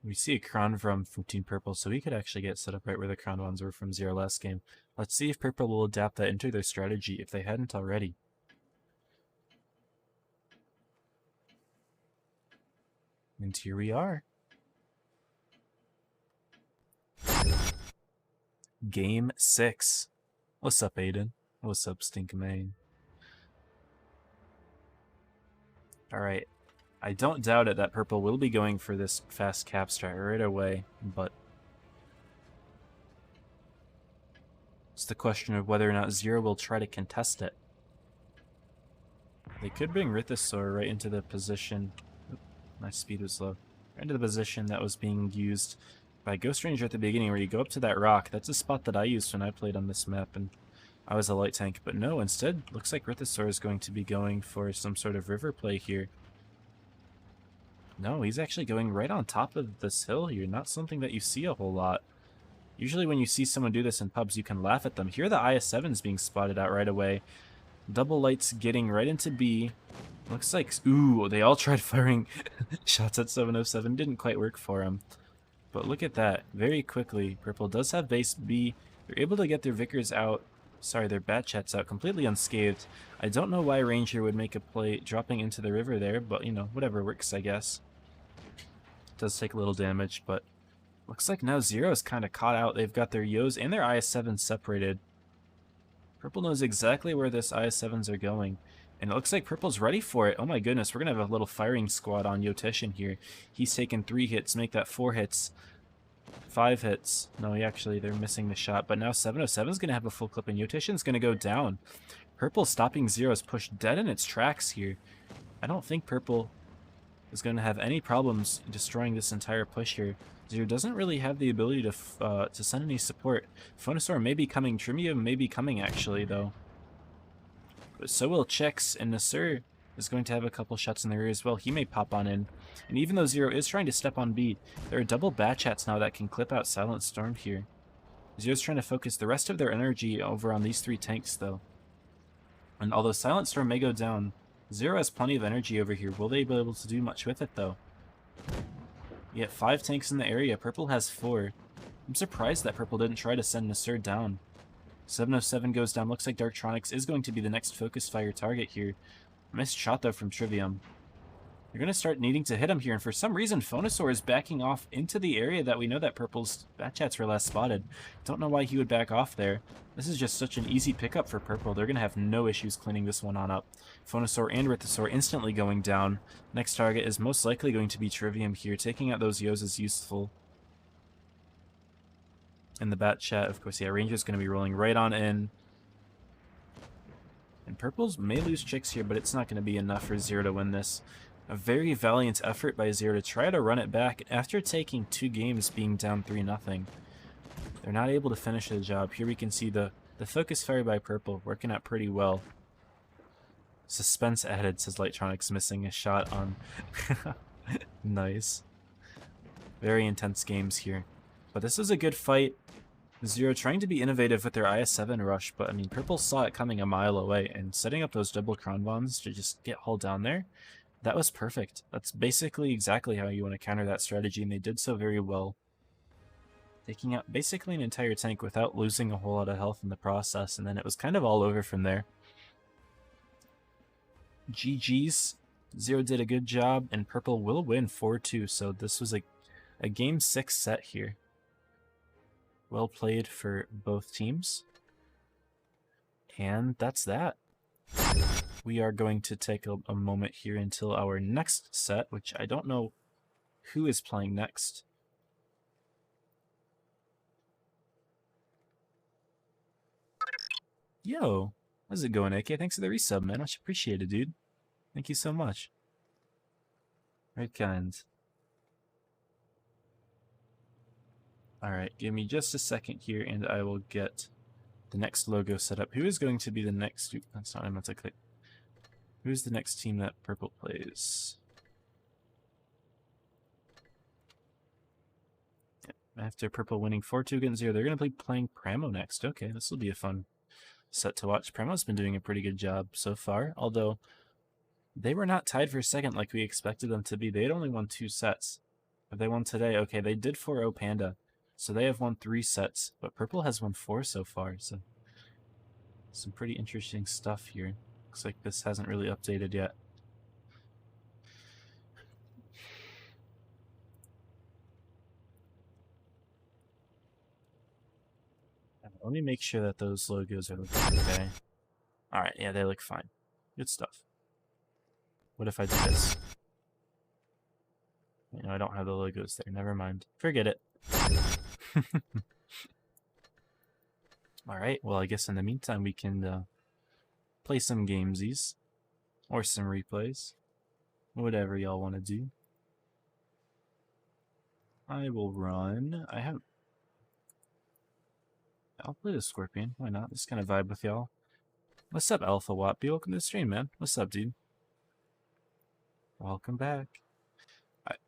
We see a Kronvrum from Team Purple, so we could actually get set up right where the Kronvons were from 0 last game. Let's see if Purple will adapt that into their strategy if they hadn't already. And here we are. Game 6. What's up, Aiden? What's up, Stinkmane? Alright, I don't doubt it that Purple will be going for this fast cap strat right away, but it's the question of whether or not 0 will try to contest it. They could bring Rhythosaur right into the position. Oop, my speed was low. Right into the position that was being used by Ghost Ranger at the beginning, where you go up to that rock. That's a spot that I used when I played on this map, and I was a light tank, but no, instead, looks like Rhythosaur is going to be going for some sort of river play here. No, he's actually going right on top of this hill here, not something that you see a whole lot. Usually when you see someone do this in pubs, you can laugh at them. Here the IS-7's being spotted out right away. Double lights getting right into B. Looks like, ooh, they all tried firing shots at 707, didn't quite work for him. But look at that, very quickly, Purple does have base B. They're able to get their Vickers out. Sorry, their Batchats out completely unscathed. I don't know why Ranger would make a play dropping into the river there, but, you know, whatever works, I guess. It does take a little damage, but looks like now 0's kind of caught out. They've got their Yos and their IS-7 separated. Purple knows exactly where this IS-7s are going. And it looks like Purple's ready for it. Oh my goodness, we're going to have a little firing squad on Yotishin here. He's taken 3 hits, make that 4 hits. 5 hits. No, they're missing the shot. But now 707's going to have a full clip, and Yotishin's going to go down. Purple stopping Zero is pushed dead in its tracks here. I don't think Purple is going to have any problems destroying this entire push here. Zero doesn't really have the ability to send any support. Phonosaur may be coming. Trimium may be coming, actually, though. But so will Chix, and Nasir is going to have a couple shots in the rear as well. He may pop on in. And even though Zero is trying to step on B, there are double Bat Chats now that can clip out Silent Storm here. Zero's trying to focus the rest of their energy over on these 3 tanks, though. And although Silent Storm may go down, Zero has plenty of energy over here. Will they be able to do much with it, though? You get 5 tanks in the area. Purple has 4. I'm surprised that Purple didn't try to send Nasir down. 707 goes down. Looks like Darktronics is going to be the next focus fire target here. Missed shot, though, from Trivium. You're going to start needing to hit him here, and for some reason, Phonosaur is backing off into the area that we know that Purple's Batchats were last spotted. Don't know why he would back off there. This is just such an easy pickup for Purple. They're going to have no issues cleaning this one on up. Phonosaur and Rhythosaur instantly going down. Next target is most likely going to be Trivium here. Taking out those Yos is useful. And the Batchat, of course, Ranger's going to be rolling right on in. And Purple's may lose Chix here, but it's not going to be enough for Zero to win this. A very valiant effort by Zero to try to run it back after taking 2 games being down 3-0. They're not able to finish the job. Here we can see the focus fire by Purple working out pretty well. Suspense added, says Lightronics, missing a shot on. Nice. Very intense games here. But this is a good fight. Zero trying to be innovative with their IS-7 rush, but I mean, Purple saw it coming a mile away, and setting up those double Cron bombs to just get hauled down there, that was perfect. That's basically exactly how you want to counter that strategy, and they did so very well. Taking out basically an entire tank without losing a whole lot of health in the process, and then it was kind of all over from there. GG's. Zero did a good job, and Purple will win 4-2, so this was a game 6 set here. Well played for both teams. And that's that. We are going to take a moment here until our next set, which I don't know who is playing next. Yo, how's it going, AK? Thanks for the resub, man. Much appreciated, dude. Thank you so much. Very kind. Alright, give me just a second here and I will get the next logo set up. Who is going to be the next... That's not what I meant to click. Who's the next team that Purple plays? After Purple winning 4-2 against Zero, they're going to be playing Pramo next. Okay, this will be a fun set to watch. Pramo's been doing a pretty good job so far, although they were not tied for second like we expected them to be. They had only won 2 sets. Have they won today? Okay, they did 4-0 Panda. So they have won 3 sets, but Purple has won 4 so far, so some pretty interesting stuff here. Looks like this hasn't really updated yet. Let me make sure that those logos are looking okay. Alright, yeah, they look fine. Good stuff. What if I do this? You know, I don't have the logos there. Never mind. Forget it. Alright, well, I guess in the meantime we can play some gamesies. Or some replays. Whatever y'all want to do. I will run. I'll play the Scorpion. Why not? Just kind of vibe with y'all. What's up, Alpha Watt? Be welcome to the stream, man. What's up, dude? Welcome back.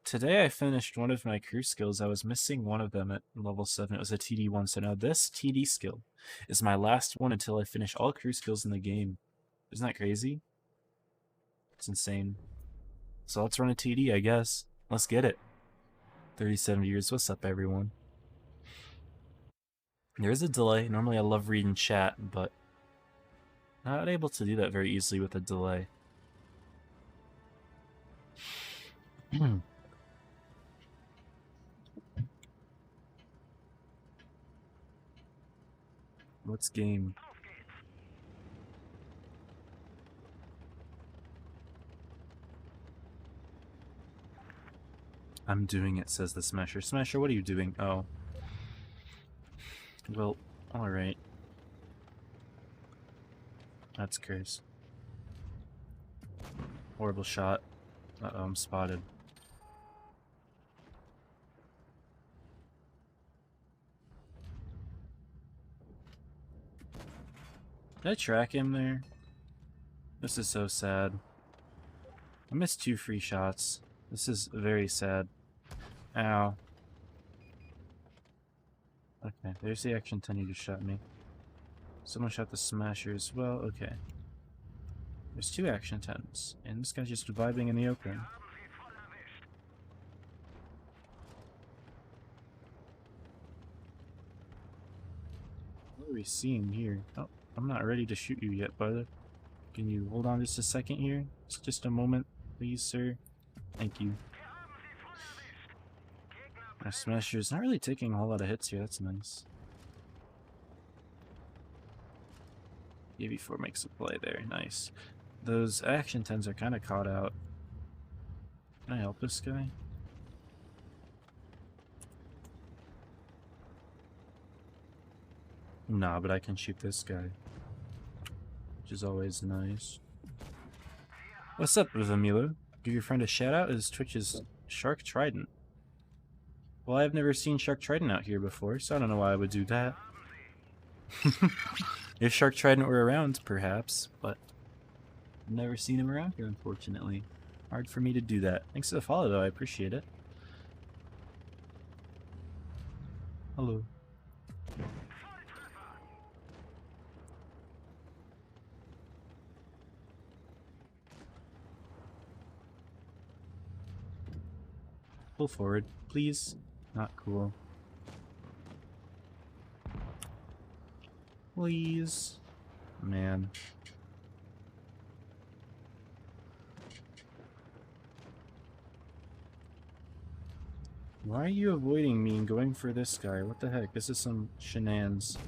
Today I finished one of my crew skills. I was missing one of them at level 7. It was a TD one. So now this TD skill is my last one until I finish all crew skills in the game. Isn't that crazy? It's insane. So let's run a TD, I guess. Let's get it. 37 years. What's up, everyone? There is a delay. Normally I love reading chat, but not able to do that very easily with a delay. What's game? I'm doing it, says the Smasher. Smasher, what are you doing? Oh. Well, alright. That's gross. Horrible shot. Uh-oh, I'm spotted. Did I track him there? This is so sad. I missed 2 free shots. This is very sad. Ow. Okay, there's the action 10 you just shot me. Someone shot the Smasher as well. Okay. There's 2 action 10s, and this guy's just vibing in the open. What are we seeing here? Oh, I'm not ready to shoot you yet, brother. Can you hold on just a second here? Just a moment, please, sir. Thank you. Our Smasher's not really taking a whole lot of hits here. That's nice. AB4 makes a play there. Nice. Those action 10s are kind of caught out. Can I help this guy? Nah, but I can shoot this guy, which is always nice. What's up, Vamilo? Give your friend a shout out? His Twitch is Shark Trident. Well, I've never seen Shark Trident out here before, so I don't know why I would do that. If Shark Trident were around, perhaps, but I've never seen him around here, unfortunately. Hard for me to do that. Thanks for the follow, though. I appreciate it. Hello. Pull forward, please. Not cool. Please. Man. Why are you avoiding me and going for this guy? What the heck? This is some shenanigans.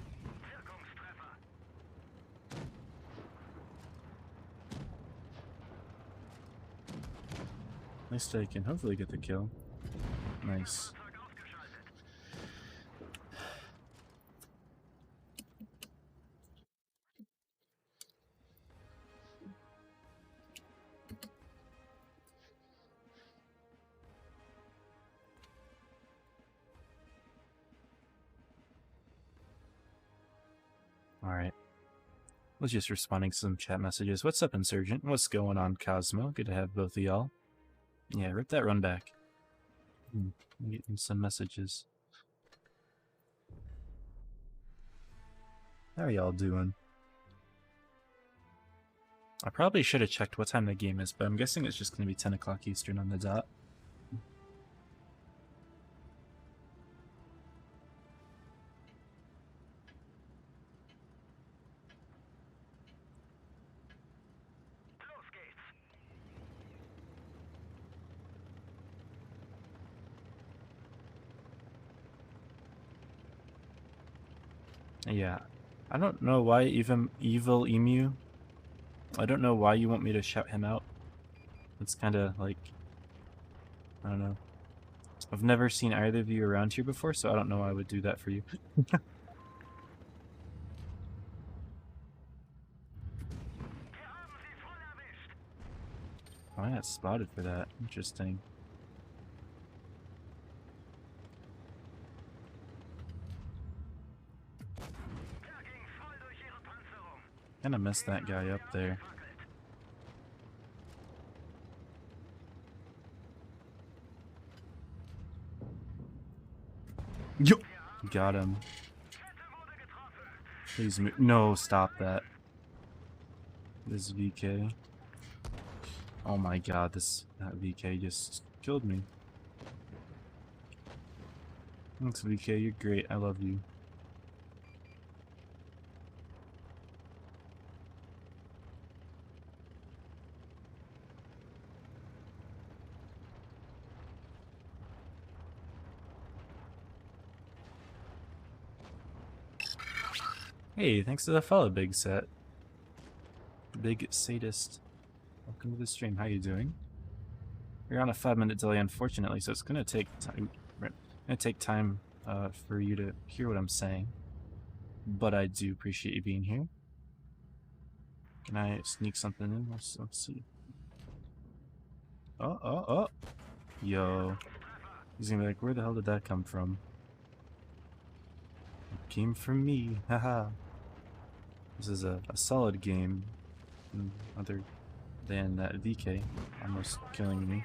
At least I can hopefully get the kill. Nice. Alright. Was just responding to some chat messages. What's up, Insurgent? What's going on, Cosmo? Good to have both of y'all. Yeah, rip that run back. I'm getting some messages. How are y'all doing? I probably should have checked what time the game is, but I'm guessing it's just going to be 10 o'clock Eastern on the dot. Yeah, I don't know why even Evil Emu. I don't know why you want me to shout him out. It's kind of like, I don't know. I've never seen either of you around here before, so I don't know why I would do that for you. Oh, I got spotted for that. Interesting. Kinda missed that guy up there. Yo! Got him. Please move. No, stop that. This VK. Oh my god, that VK just killed me. Thanks, VK. You're great. I love you. Hey, thanks to the follow, Big Set. Big Sadist. Welcome to the stream. How you doing? You're on a 5-minute delay, unfortunately, so it's gonna take time for you to hear what I'm saying. But I do appreciate you being here. Can I sneak something in? Let's see. Oh. Yo. He's gonna be like, where the hell did that come from? It came from me. Haha. This is a solid game. Other than that VK almost killing me.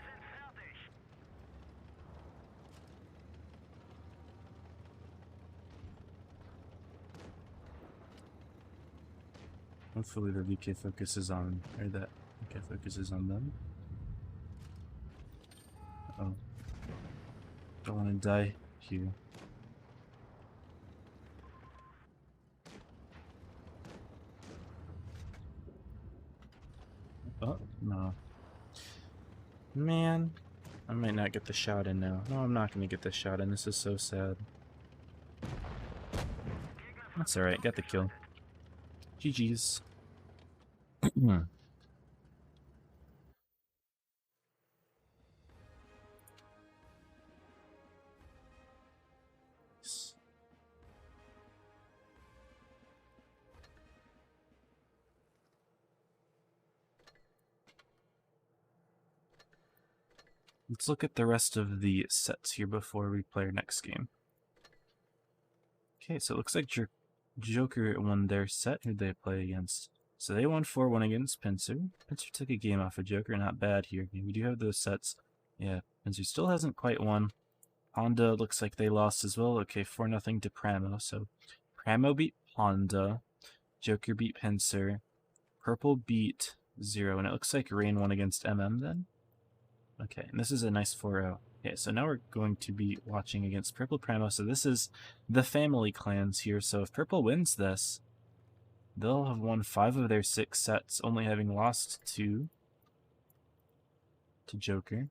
Hopefully the VK focuses on, or that VK focuses on them. Oh. Don't want to die here. Oh, no. Man, I might not get the shot in now. No, I'm not going to get the shot in. This is so sad. That's alright, got the kill. GG's. Let's look at the rest of the sets here before we play our next game. Okay, so it looks like Joker won their set. Who'd they play against? So they won 4-1 against Pincer. Pincer took a game off of Joker, not bad here. We do have those sets. Yeah, Pincer still hasn't quite won. Honda looks like they lost as well. Okay, 4-0 to Pramo. So Pramo beat Honda. Joker beat Pincer. Purple beat Zero. And it looks like Rain won against MM then. Okay, and this is a nice 4-0. Okay, so now we're going to be watching against Purple Pramo. So this is the family clans here. So if Purple wins this, they'll have won 5 of their 6 sets, only having lost 2 to Joker.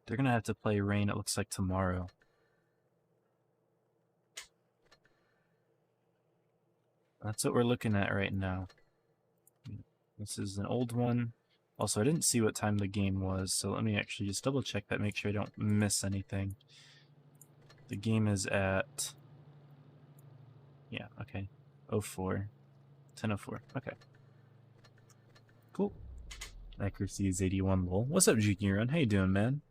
They're going to have to play Rain, it looks like, tomorrow. That's what we're looking at right now. This is an old one. Also, I didn't see what time the game was, so let me actually just double check that, make sure I don't miss anything. The game is at... yeah, okay. 04. 10:04. Okay. Cool. Accuracy is 81 lol. What's up, Junior Run? How you doing, man?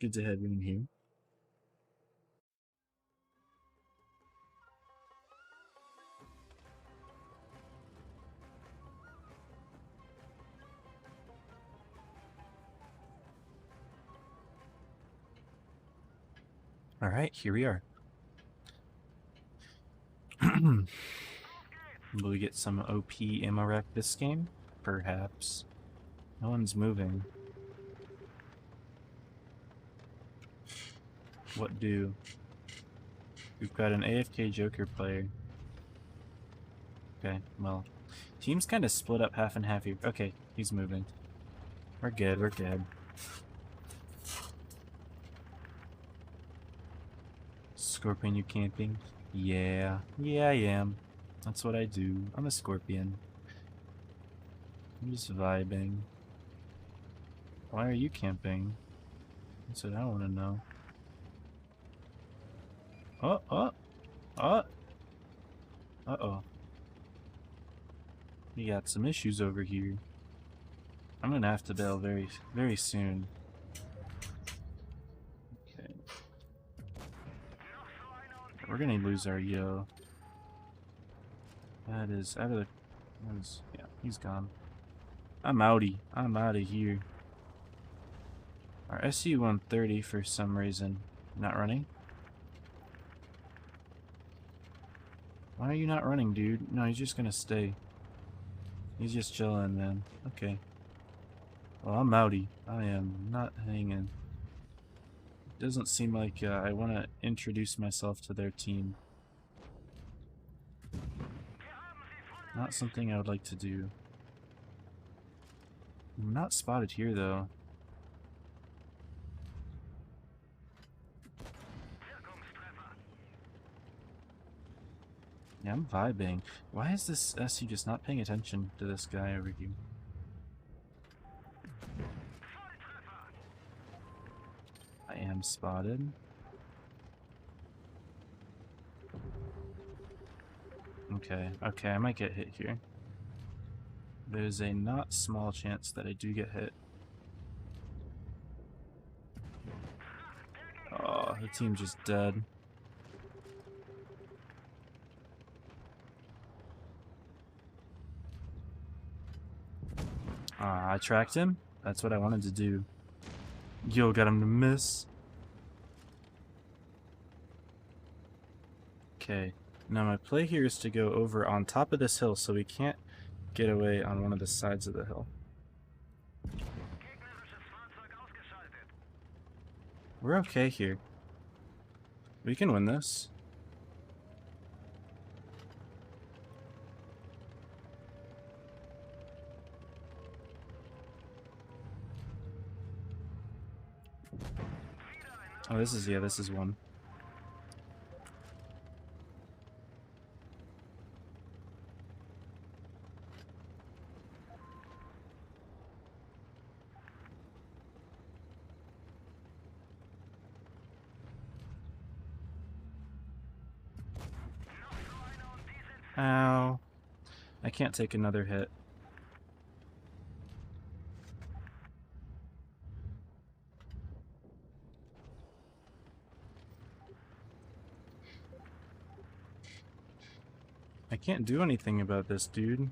Good to have you in here. Alright, here we are. Will we get some OP ammo rack this game? Perhaps. No one's moving. What do? We've got an AFK Joker player. Okay, well. Team's kind of split up half and half here. Okay, he's moving. We're good, we're good. Scorpion, you camping? Yeah. Yeah, I am. That's what I do. I'm a scorpion. I'm just vibing. Why are you camping? That's what I want to know. Uh-oh. We got some issues over here. I'm gonna have to bail very, very soon. Okay. We're gonna lose our yo. That is out of the... yeah, he's gone. I'm outie. I'm out of here. Our SU-130 for some reason not running. Why are you not running, dude? No, he's just gonna stay. He's just chilling, man. Okay. Well, I'm outie. I am not hanging. Doesn't seem like I want to introduce myself to their team. Not something I would like to do. I'm not spotted here, though. Yeah, I'm vibing. Why is this SU just not paying attention to this guy over here? I am spotted. Okay, okay, I might get hit here. There's a not small chance that I do get hit. Oh, the team's just dead. I tracked him. That's what I wanted to do. Yo, got him to miss. Okay, now my play here is to go over on top of this hill so we can't get away on one of the sides of the hill. We're okay here. We can win this. Oh, this is one. Ow. I can't take another hit. I can't do anything about this, dude.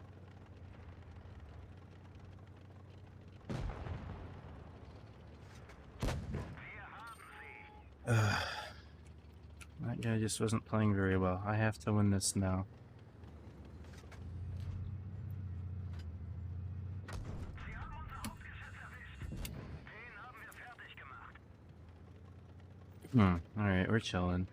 That guy just wasn't playing very well. I have to win this now. Alright, we're chilling.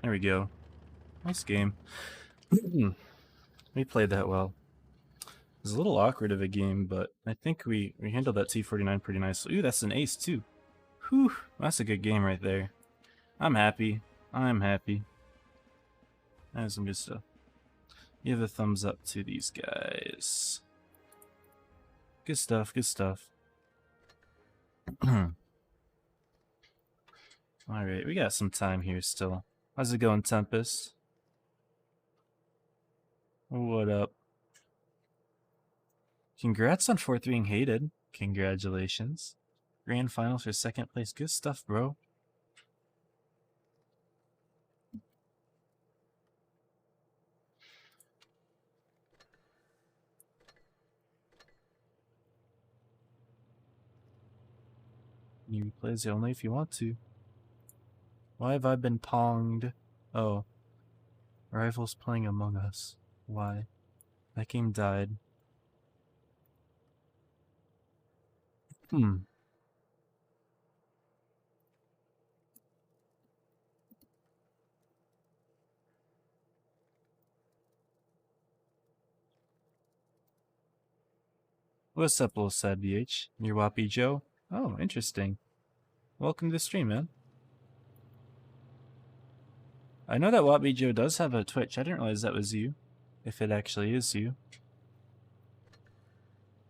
There we go. Nice game. We played that well. It was a little awkward of a game, but I think we handled that T-49 pretty nicely. Ooh, that's an ace too. Whew, that's a good game right there. I'm happy. I'm happy. That's some good stuff. Give a thumbs up to these guys. Good stuff, good stuff. Alright, we got some time here still. How's it going, Tempest? What up? Congrats on 4th being hated. Congratulations. Grand finals for 2nd place. Good stuff, bro. You plays only if you want to. Why have I been ponged? Oh. Rivals playing Among Us. Why? That game died. What's up, little sad BH? You're Wappy Joe? Oh, interesting. Welcome to the stream, man. I know that Wappy Joe does have a Twitch. I didn't realize that was you. If it actually is you.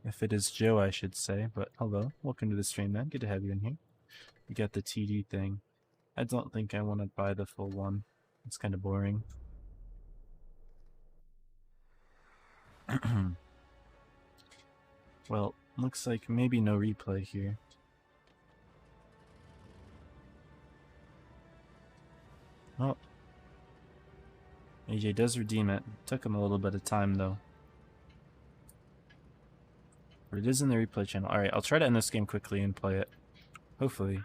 If it is Joe, I should say. But hello. Welcome to the stream, man. Good to have you in here. You got the TD thing. I don't think I want to buy the full one. It's kind of boring. Well, looks like maybe no replay here. Oh. AJ does redeem it. Took him a little bit of time, though. But it is in the replay channel. Alright, I'll try to end this game quickly and play it. Hopefully.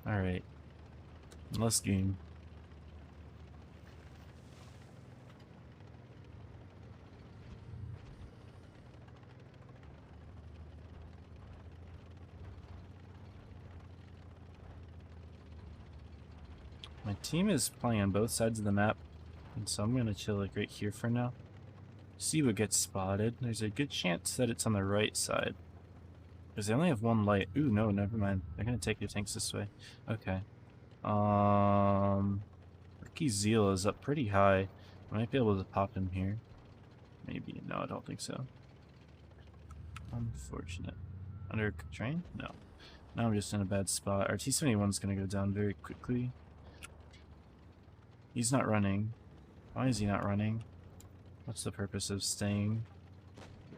Alright. Last game. My team is playing on both sides of the map, and so I'm gonna chill like right here for now. See what gets spotted. There's a good chance that it's on the right side. Because they only have one light. Ooh, no, never mind. They're gonna take their tanks this way. Okay. Ricky's Zeal is up pretty high. I might be able to pop him here. Maybe. No, I don't think so. Unfortunate. Under train? No. Now I'm just in a bad spot. Our T-71's gonna go down very quickly. He's not running. Why is he not running? What's the purpose of staying?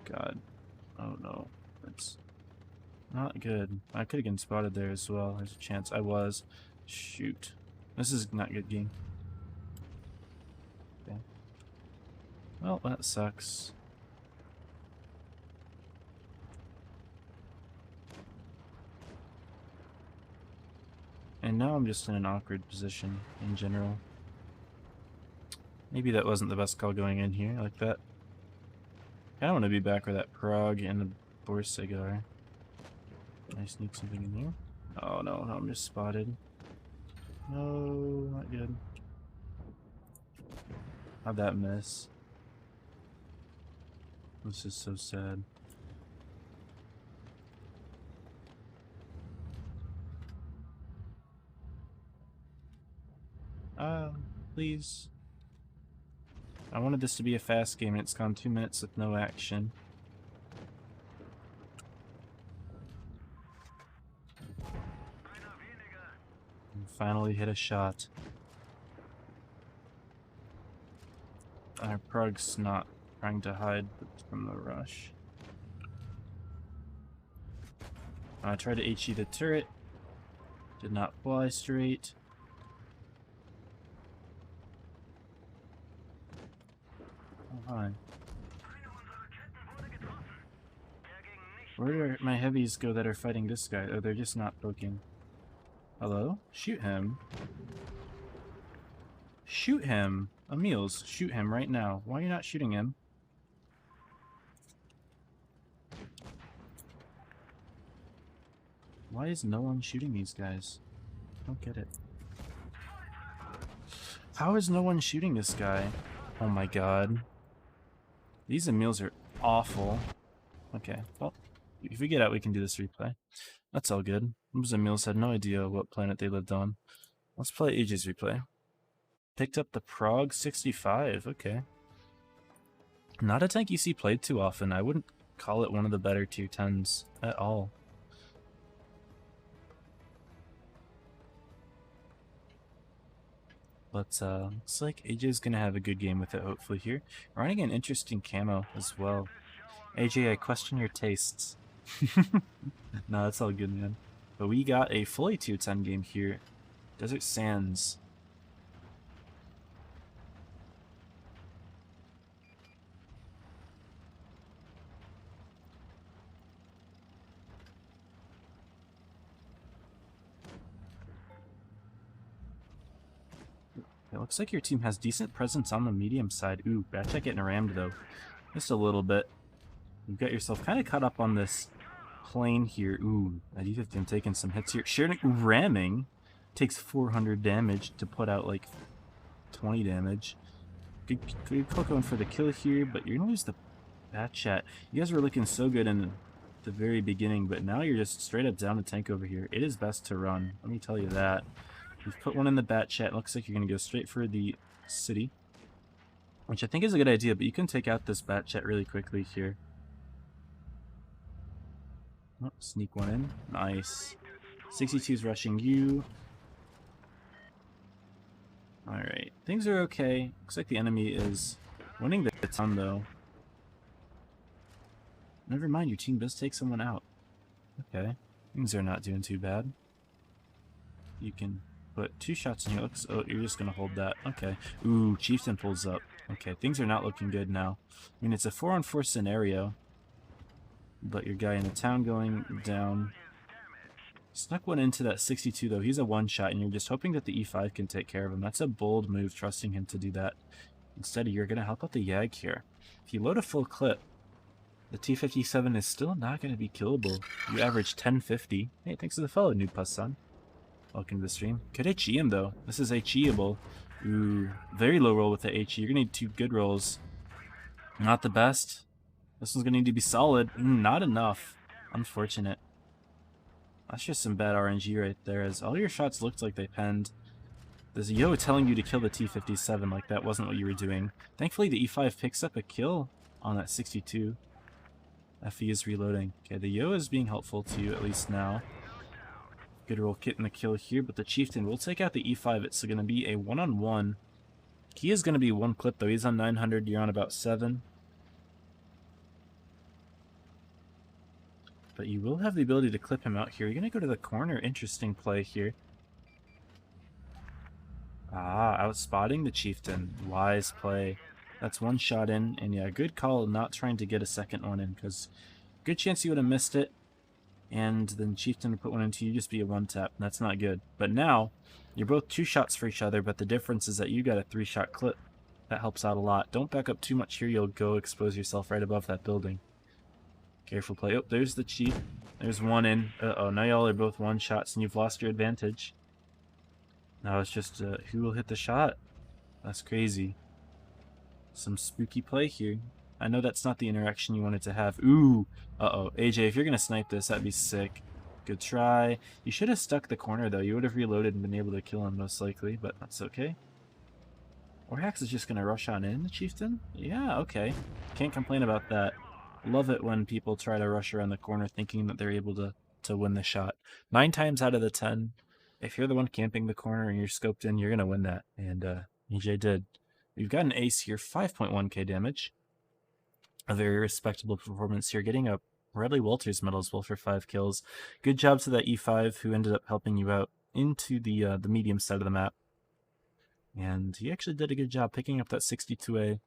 God. Oh no. That's not good. I could have been spotted there as well. There's a chance I was. Shoot. This is not a good game. Okay. Well, that sucks. And now I'm just in an awkward position in general. Maybe that wasn't the best call going in here like that. I don't want to be back where that Prague and the Borsig are. Can I sneak something in here? Oh no, I'm just spotted. No, not good. How'd that miss? This is so sad. Please. I wanted this to be a fast game and it's gone 2 minutes with no action. And finally hit a shot. Our Prague's not trying to hide from the rush. I tried to HE the turret. Did not fly straight. Oh, hi. Where do my heavies go that are fighting this guy? Oh, they're just not poking. Hello? Shoot him. Shoot him! Emils, shoot him right now. Why are you not shooting him? Why is no one shooting these guys? I don't get it. How is no one shooting this guy? Oh my god. These Emils are awful. Okay, well, if we get out, we can do this replay. That's all good. Those Emils had no idea what planet they lived on. Let's play Aegis replay. Picked up the Prague 65, okay. Not a tank you see played too often. I wouldn't call it one of the better tier 10s at all. But looks like AJ is gonna have a good game with it hopefully here. Running an interesting camo as well. AJ, I question your tastes. No, that's all good, man. But we got a fully 210 game here. Desert Sands. It looks like your team has decent presence on the medium side. Ooh, Batchat getting rammed though. Just a little bit. You've got yourself kind of caught up on this plane here. Ooh, that E-15 taking some hits here. Sharing ramming takes 400 damage to put out like 20 damage. Good call going for the kill here, but you're gonna lose the Batchat. You guys were looking so good in the very beginning, but now you're just straight up down the tank over here. It is best to run. Let me tell you that. You've put one in the Batchat. Looks like you're gonna go straight for the city, which I think is a good idea, but you can take out this Batchat really quickly here. Oh, sneak one in. Nice. 62's rushing you. Alright. Things are okay. Looks like the enemy is winning the town, though. Never mind, your team does take someone out. Okay. Things are not doing too bad. You can put 2 shots in here. Looks, oh, you're just gonna hold that. Okay. Ooh, Chieftain pulls up. Okay, things are not looking good now. I mean, it's a 4-on-4 scenario. But your guy in the town going down. Snuck one into that 62 though. He's a one-shot, and you're just hoping that the E5 can take care of him. That's a bold move, trusting him to do that. Instead, you're going to help out the Yag here. If you load a full clip, the T-57 is still not going to be killable. You average 1050. Hey, thanks for the follow, Noob Son. Welcome to the stream. Could HE him though. This is HE-able. Ooh, very low roll with the HE. You're gonna need 2 good rolls. Not the best. This one's gonna need to be solid. Not enough. Unfortunate. That's just some bad RNG right there, as all your shots looked like they penned. There's a Yo telling you to kill the T-57 like that wasn't what you were doing. Thankfully the E5 picks up a kill on that 62. FE is reloading. Okay, the Yo is being helpful to you at least now. Good roll getting the kill here, but the Chieftain will take out the E5. It's going to be a one-on-one. He is going to be 1 clip though. He's on 900. You're on about 7. But you will have the ability to clip him out here. You're going to go to the corner. Interesting play here. Ah, outspotting the Chieftain. Wise play. That's 1 shot in. And yeah, good call not trying to get a second one in, because good chance you would have missed it. And then Chieftain would put one into you, just be a 1-tap. That's not good. But now, you're both 2 shots for each other, but the difference is that you got a 3-shot clip. That helps out a lot. Don't back up too much here. You'll go expose yourself right above that building. Careful play. Oh, there's the Chief. There's 1 in. Uh-oh, now y'all are both 1-shots, and you've lost your advantage. Now it's just who will hit the shot. That's crazy. Some spooky play here. I know that's not the interaction you wanted to have. Ooh! Uh-oh. AJ, if you're going to snipe this, that'd be sick. Good try. You should have stuck the corner, though. You would have reloaded and been able to kill him, most likely, but that's okay. Orhax is just going to rush on in, the Chieftain? Yeah, okay. Can't complain about that. Love it when people try to rush around the corner thinking that they're able to win the shot. 9 times out of the 10, if you're the one camping the corner and you're scoped in, you're going to win that. And EJ did. We've got an ace here, 5.1k damage. A very respectable performance here, getting a Bradley Walters medal as well for 5 kills. Good job to that E5 who ended up helping you out into the medium side of the map. And he actually did a good job picking up that 62A,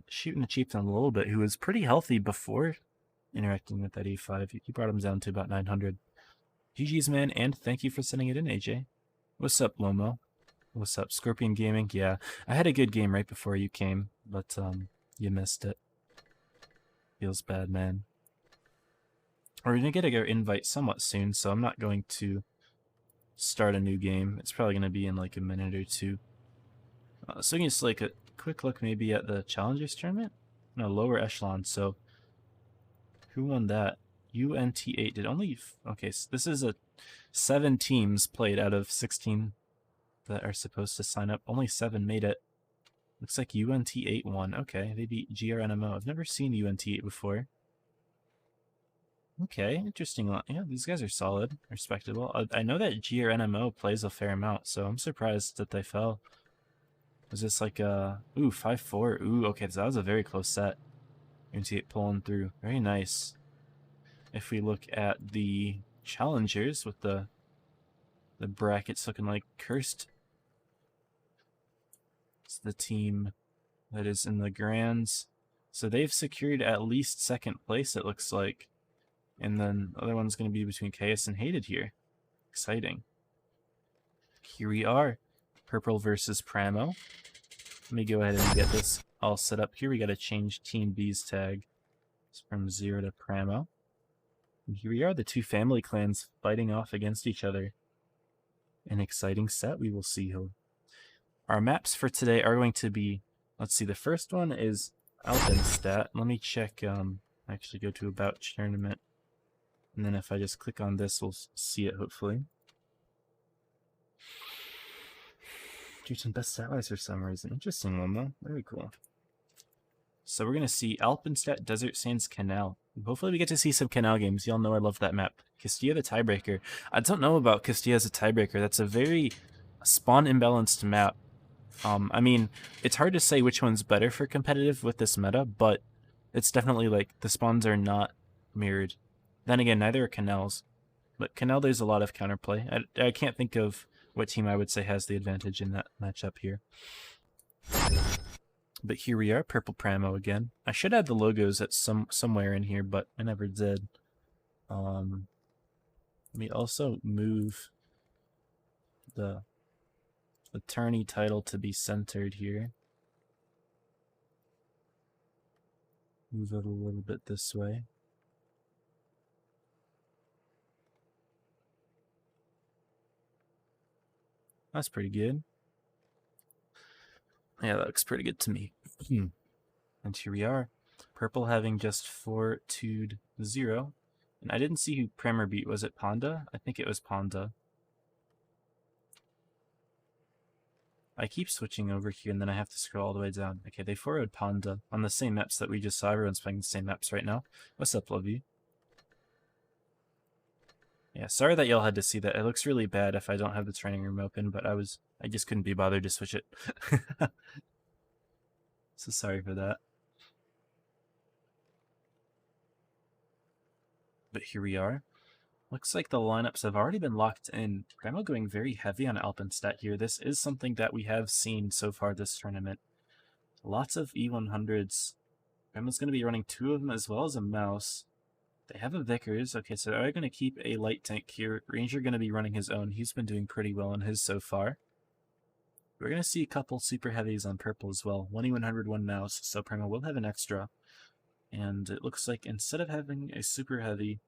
shooting the Chieftain a little bit, who was pretty healthy before interacting with that E5. He brought him down to about 900. GG's, man, and thank you for sending it in, AJ. What's up, Lomo? What's up, Scorpion Gaming? Yeah, I had a good game right before you came, but you missed it. Feels bad, man. We're gonna get our invite somewhat soon, so I'm not going to start a new game. It's probably gonna be in like a minute or 2. So just like a quick look maybe at the Challengers tournament? No, lower echelon. So who won that? UNT8 did only... Okay, so this is 7 teams played out of 16 that are supposed to sign up. Only 7 made it. Looks like UNT8 won. Okay, they beat GRNMO. I've never seen UNT8 before. Okay, interesting. Yeah, these guys are solid, respectable. I know that GRNMO plays a fair amount, so I'm surprised that they fell. Was this like a... Ooh, 5-4. Ooh, okay, so that was a very close set. UNT8 pulling through. Very nice. If we look at the challengers with the brackets looking like Cursed, it's the team that is in the grands. So they've secured at least 2nd place, it looks like. And then the other one's going to be between Chaos and Hated here. Exciting. Here we are. Purple versus Pramo. Let me go ahead and get this all set up here. We got to change Team B's tag. It's from 0 to Pramo. And here we are, the 2 family clans fighting off against each other. An exciting set we will see here. Our maps for today are going to be, let's see, the first one is Alpenstat. Let me check, actually go to About Tournament. And then if I just click on this, we'll see it, hopefully. Do some best allies for some reason. Interesting one, though. Very cool. So we're going to see Alpenstat, Desert Sands, Canal. Hopefully we get to see some Canal games. Y'all know I love that map. Castilla the tiebreaker. I don't know about Castilla as a tiebreaker. That's a very spawn imbalanced map. I mean, it's hard to say which one's better for competitive with this meta, but it's definitely like the spawns are not mirrored. Then again, neither are Canals. But Canal, there's a lot of counterplay. I can't think of what team I would say has the advantage in that matchup here. But here we are, Purple Pramo again. I should add the logos at somewhere in here, but I never did. Let me also move the tourney title to be centered here. Move it a little bit this way. That's pretty good. Yeah, that looks pretty good to me. And here we are. Purple having just 4-2-0. And I didn't see who Prema beat. Was it Panda? I think it was Panda. I keep switching over here, and then I have to scroll all the way down. Okay, they 4-0'd Panda on the same maps that we just saw. Everyone's playing the same maps right now. What's up, Lovey? Yeah, sorry that y'all had to see that. It looks really bad if I don't have the training room open, but I just couldn't be bothered to switch it. So sorry for that. But here we are. Looks like the lineups have already been locked in. Prema going very heavy on Alpenstat here. This is something that we have seen so far this tournament. Lots of E100s. Prema's going to be running 2 of them as well as a mouse. They have a Vickers. Okay, so they're going to keep a light tank here. Ranger going to be running his own. He's been doing pretty well on his so far. We're going to see a couple super heavies on purple as well. 1 E100, 1 mouse, so Prema will have an extra. And it looks like instead of having a super heavy,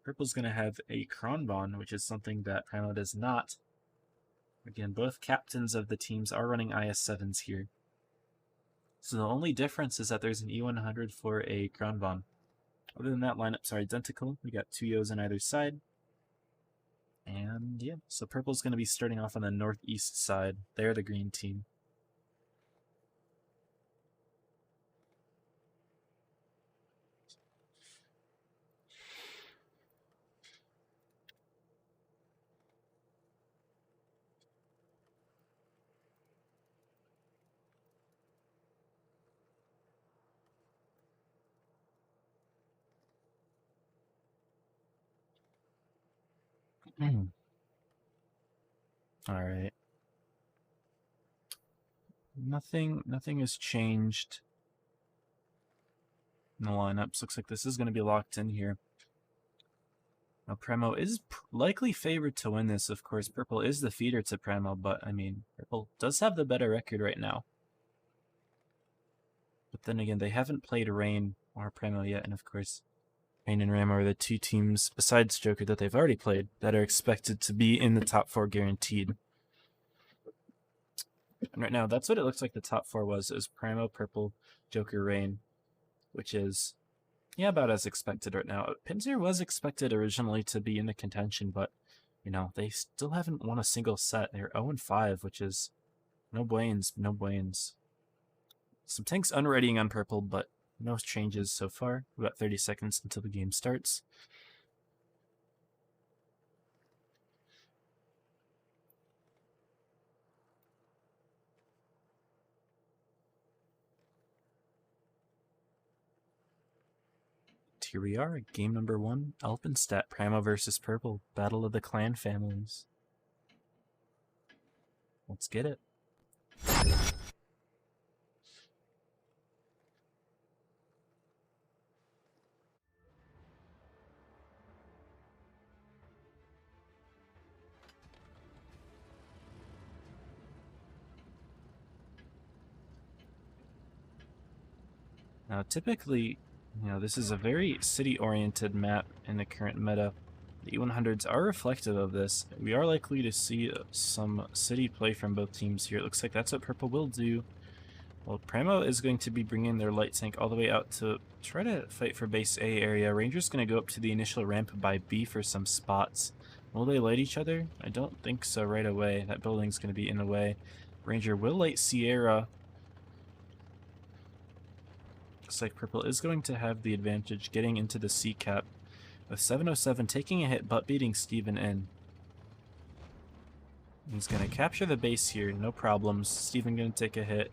purple's going to have a Kronbon, which is something that Prema does not. Again, both captains of the teams are running IS-7s here. So the only difference is that there's an E100 for a Kronbon. Other than that, lineups are identical. We got 2 Yos on either side. And yeah, so purple's going to be starting off on the northeast side. They're the green team. Alright. Nothing has changed in the lineups. Looks like this is going to be locked in here. Now, Premo is likely favored to win this, of course. Purple is the feeder to Premo, but, I mean, Purple does have the better record right now. But then again, they haven't played Rain or Premo yet, and of course, Rain and Ram are the 2 teams, besides Joker, that they've already played, that are expected to be in the top 4 guaranteed. And right now, that's what it looks like the top 4 was Premo, Purple, Joker, Rain, which is, yeah, about as expected right now. Pinzer was expected originally to be in the contention, but, you know, they still haven't won a single set. They're 0-5, which is no buenos, no buenos. Some tanks unreadying on Purple, but no changes so far. We've got 30 seconds until the game starts. Here we are, game number 1, Alpenstat, Premo versus Purple, Battle of the Clan Families. Let's get it. Now, typically, you know, this is a very city-oriented map in the current meta. The E100s are reflective of this. We are likely to see some city play from both teams here. It looks like that's what Purple will do. Well, Premo is going to be bringing their light tank all the way out to try to fight for base A area. Ranger's going to go up to the initial ramp by B for some spots. Will they light each other? I don't think so right away. That building's going to be in the way. Ranger will light Sierra. Looks like Purple is going to have the advantage getting into the C cap, with 707 taking a hit but beating Steven in. He's going to capture the base here, no problems. Steven going to take a hit.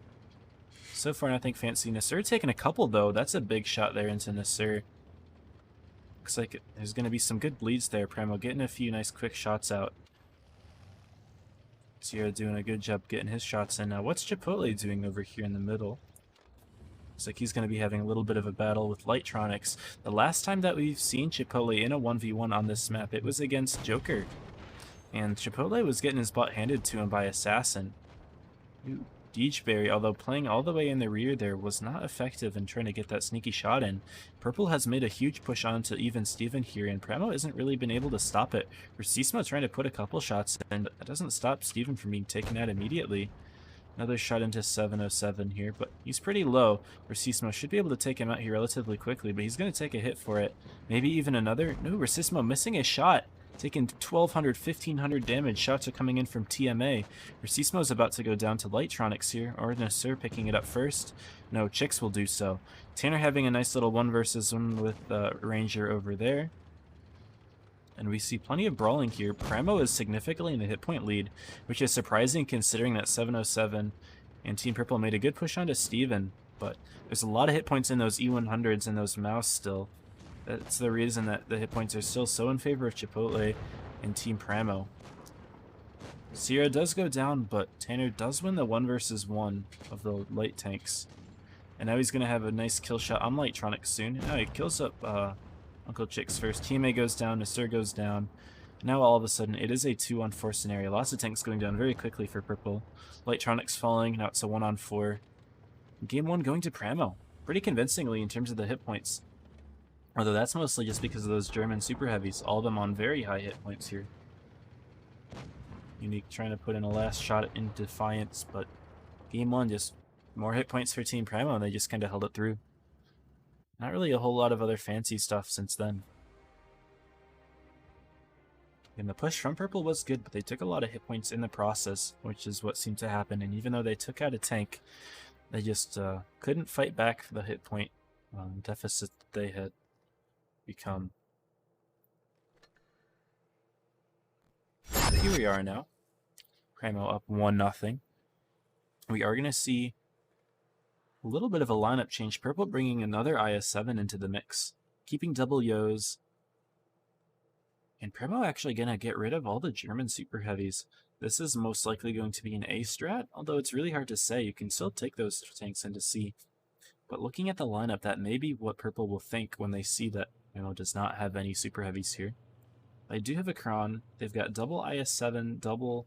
So far, I think Fancy Nasir taking a couple, though. That's a big shot there into Nasir. Looks like there's going to be some good bleeds there. Premo getting a few nice quick shots out. Sierra doing a good job getting his shots in. Now, what's Chipotle doing over here in the middle? Looks like he's going to be having a little bit of a battle with Lightronics. The last time that we've seen Chipotle in a 1v1 on this map, it was against Joker. And Chipotle was getting his butt handed to him by Assassin. Ooh, Deejberry, although playing all the way in the rear there, was not effective in trying to get that sneaky shot in. Purple has made a huge push on to even Steven here, and Pramo hasn't really been able to stop it. Racismo trying to put a couple shots in, but that doesn't stop Steven from being taken out immediately. Another shot into 707 here, but he's pretty low. Racismo should be able to take him out here relatively quickly, but he's going to take a hit for it. Maybe even another. No, Racismo missing a shot. Taking 1,200, 1,500 damage. Shots are coming in from TMA. Racismo's about to go down to Lightronics here. Ordinasur picking it up first. No, Chicks will do so. Tanner having a nice little 1 versus 1 with Ranger over there. And we see plenty of brawling here. Pramo is significantly in the hit point lead, which is surprising considering that 707 and Team Purple made a good push onto Steven. But there's a lot of hit points in those E100s and those Mouse still. That's the reason that the hit points are still so in favor of Chipotle and Team Pramo. Sierra does go down, but Tanner does win the 1 versus 1 of the light tanks. And now he's going to have a nice kill shot on Lightronics soon. Now he kills up Uncle Chicks first. Teammate goes down, Nasir goes down. Now all of a sudden it is a 2-on-4 scenario. Lots of tanks going down very quickly for Purple. Lightronics falling, now it's a 1-on-4. Game 1 going to Pramo. Pretty convincingly in terms of the hit points. Although that's mostly just because of those German super heavies. All of them on very high hit points here. Unique trying to put in a last shot in Defiance, but Game 1 just more hit points for Team Pramo and they just kind of held it through. Not really a whole lot of other fancy stuff since then. And the push from Purple was good, but they took a lot of hit points in the process, which is what seemed to happen. And even though they took out a tank, they just couldn't fight back the hit point deficit that they had become. So here we are now. Pramo up 1-0. We are going to see a little bit of a lineup change. Purple bringing another IS-7 into the mix, keeping double Yos. And Pramo actually going to get rid of all the German super heavies. This is most likely going to be an A strat, although it's really hard to say. You can still take those tanks into C. But looking at the lineup, that may be what Purple will think when they see that Pramo does not have any super heavies here. They do have a Kron. They've got double IS-7, double,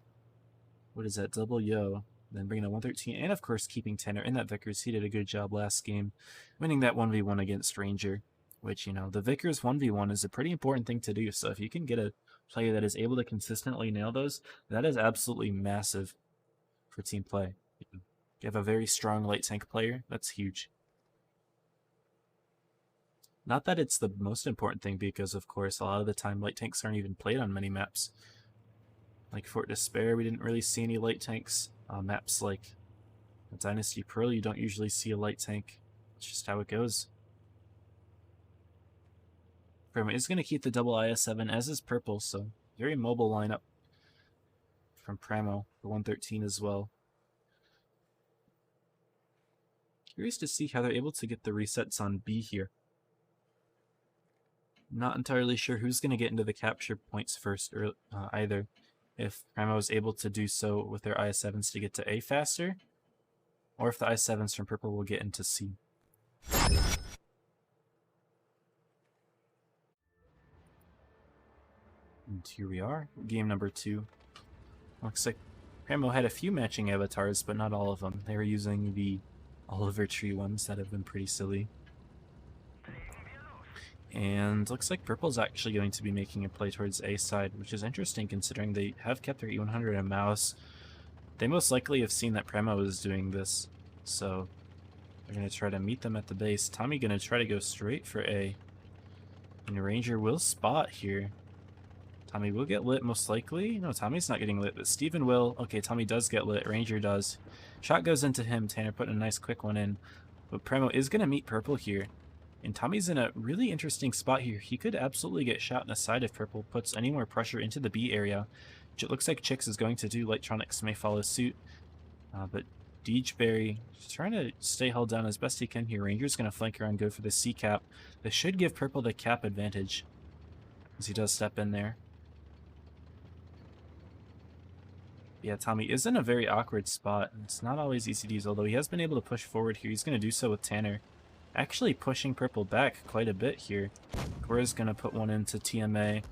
what is that, double Yo. Then bringing a 113, and of course keeping Tanner in that Vickers. He did a good job last game, winning that 1v1 against Ranger, which, you know, the Vickers 1v1 is a pretty important thing to do. So if you can get a player that is able to consistently nail those, that is absolutely massive for team play. You have a very strong light tank player, that's huge. Not that it's the most important thing, because of course a lot of the time light tanks aren't even played on many maps. Like Fort Despair, we didn't really see any light tanks. Maps like Dynasty Pearl, you don't usually see a light tank. It's just how it goes. Pramo is going to keep the double IS-7, as is Purple, so very mobile lineup from Pramo, the 113 as well. Curious to see how they're able to get the resets on B here. Not entirely sure who's going to get into the capture points first or either. If Pramo is able to do so with their IS-7s to get to A faster, or if the IS-7s from Purple will get into C. And here we are, game number 2. Looks like Pramo had a few matching avatars, but not all of them. They were using the Oliver Tree ones that have been pretty silly. And looks like Purple's actually going to be making a play towards A side, which is interesting considering they have kept their E100 and Mouse. They most likely have seen that Pramo is doing this, so they're going to try to meet them at the base. Tommy going to try to go straight for A. And Ranger will spot here. Tommy will get lit most likely. No, Tommy's not getting lit, but Steven will. Okay, Tommy does get lit. Ranger does. Shot goes into him. Tanner putting a nice quick one in. But Pramo is going to meet Purple here. And Tommy's in a really interesting spot here. He could absolutely get shot in the side if Purple puts any more pressure into the B area. Which it looks like Chicks is going to do. Lightronics may follow suit. But Deejberry trying to stay held down as best he can here. Ranger's going to flank around and go for the C cap. This should give Purple the cap advantage, as he does step in there. Yeah, Tommy is in a very awkward spot. It's not always easy to use, although he has been able to push forward here. He's going to do so with Tanner. Actually pushing Purple back quite a bit here. Cora's going to put one into TMA.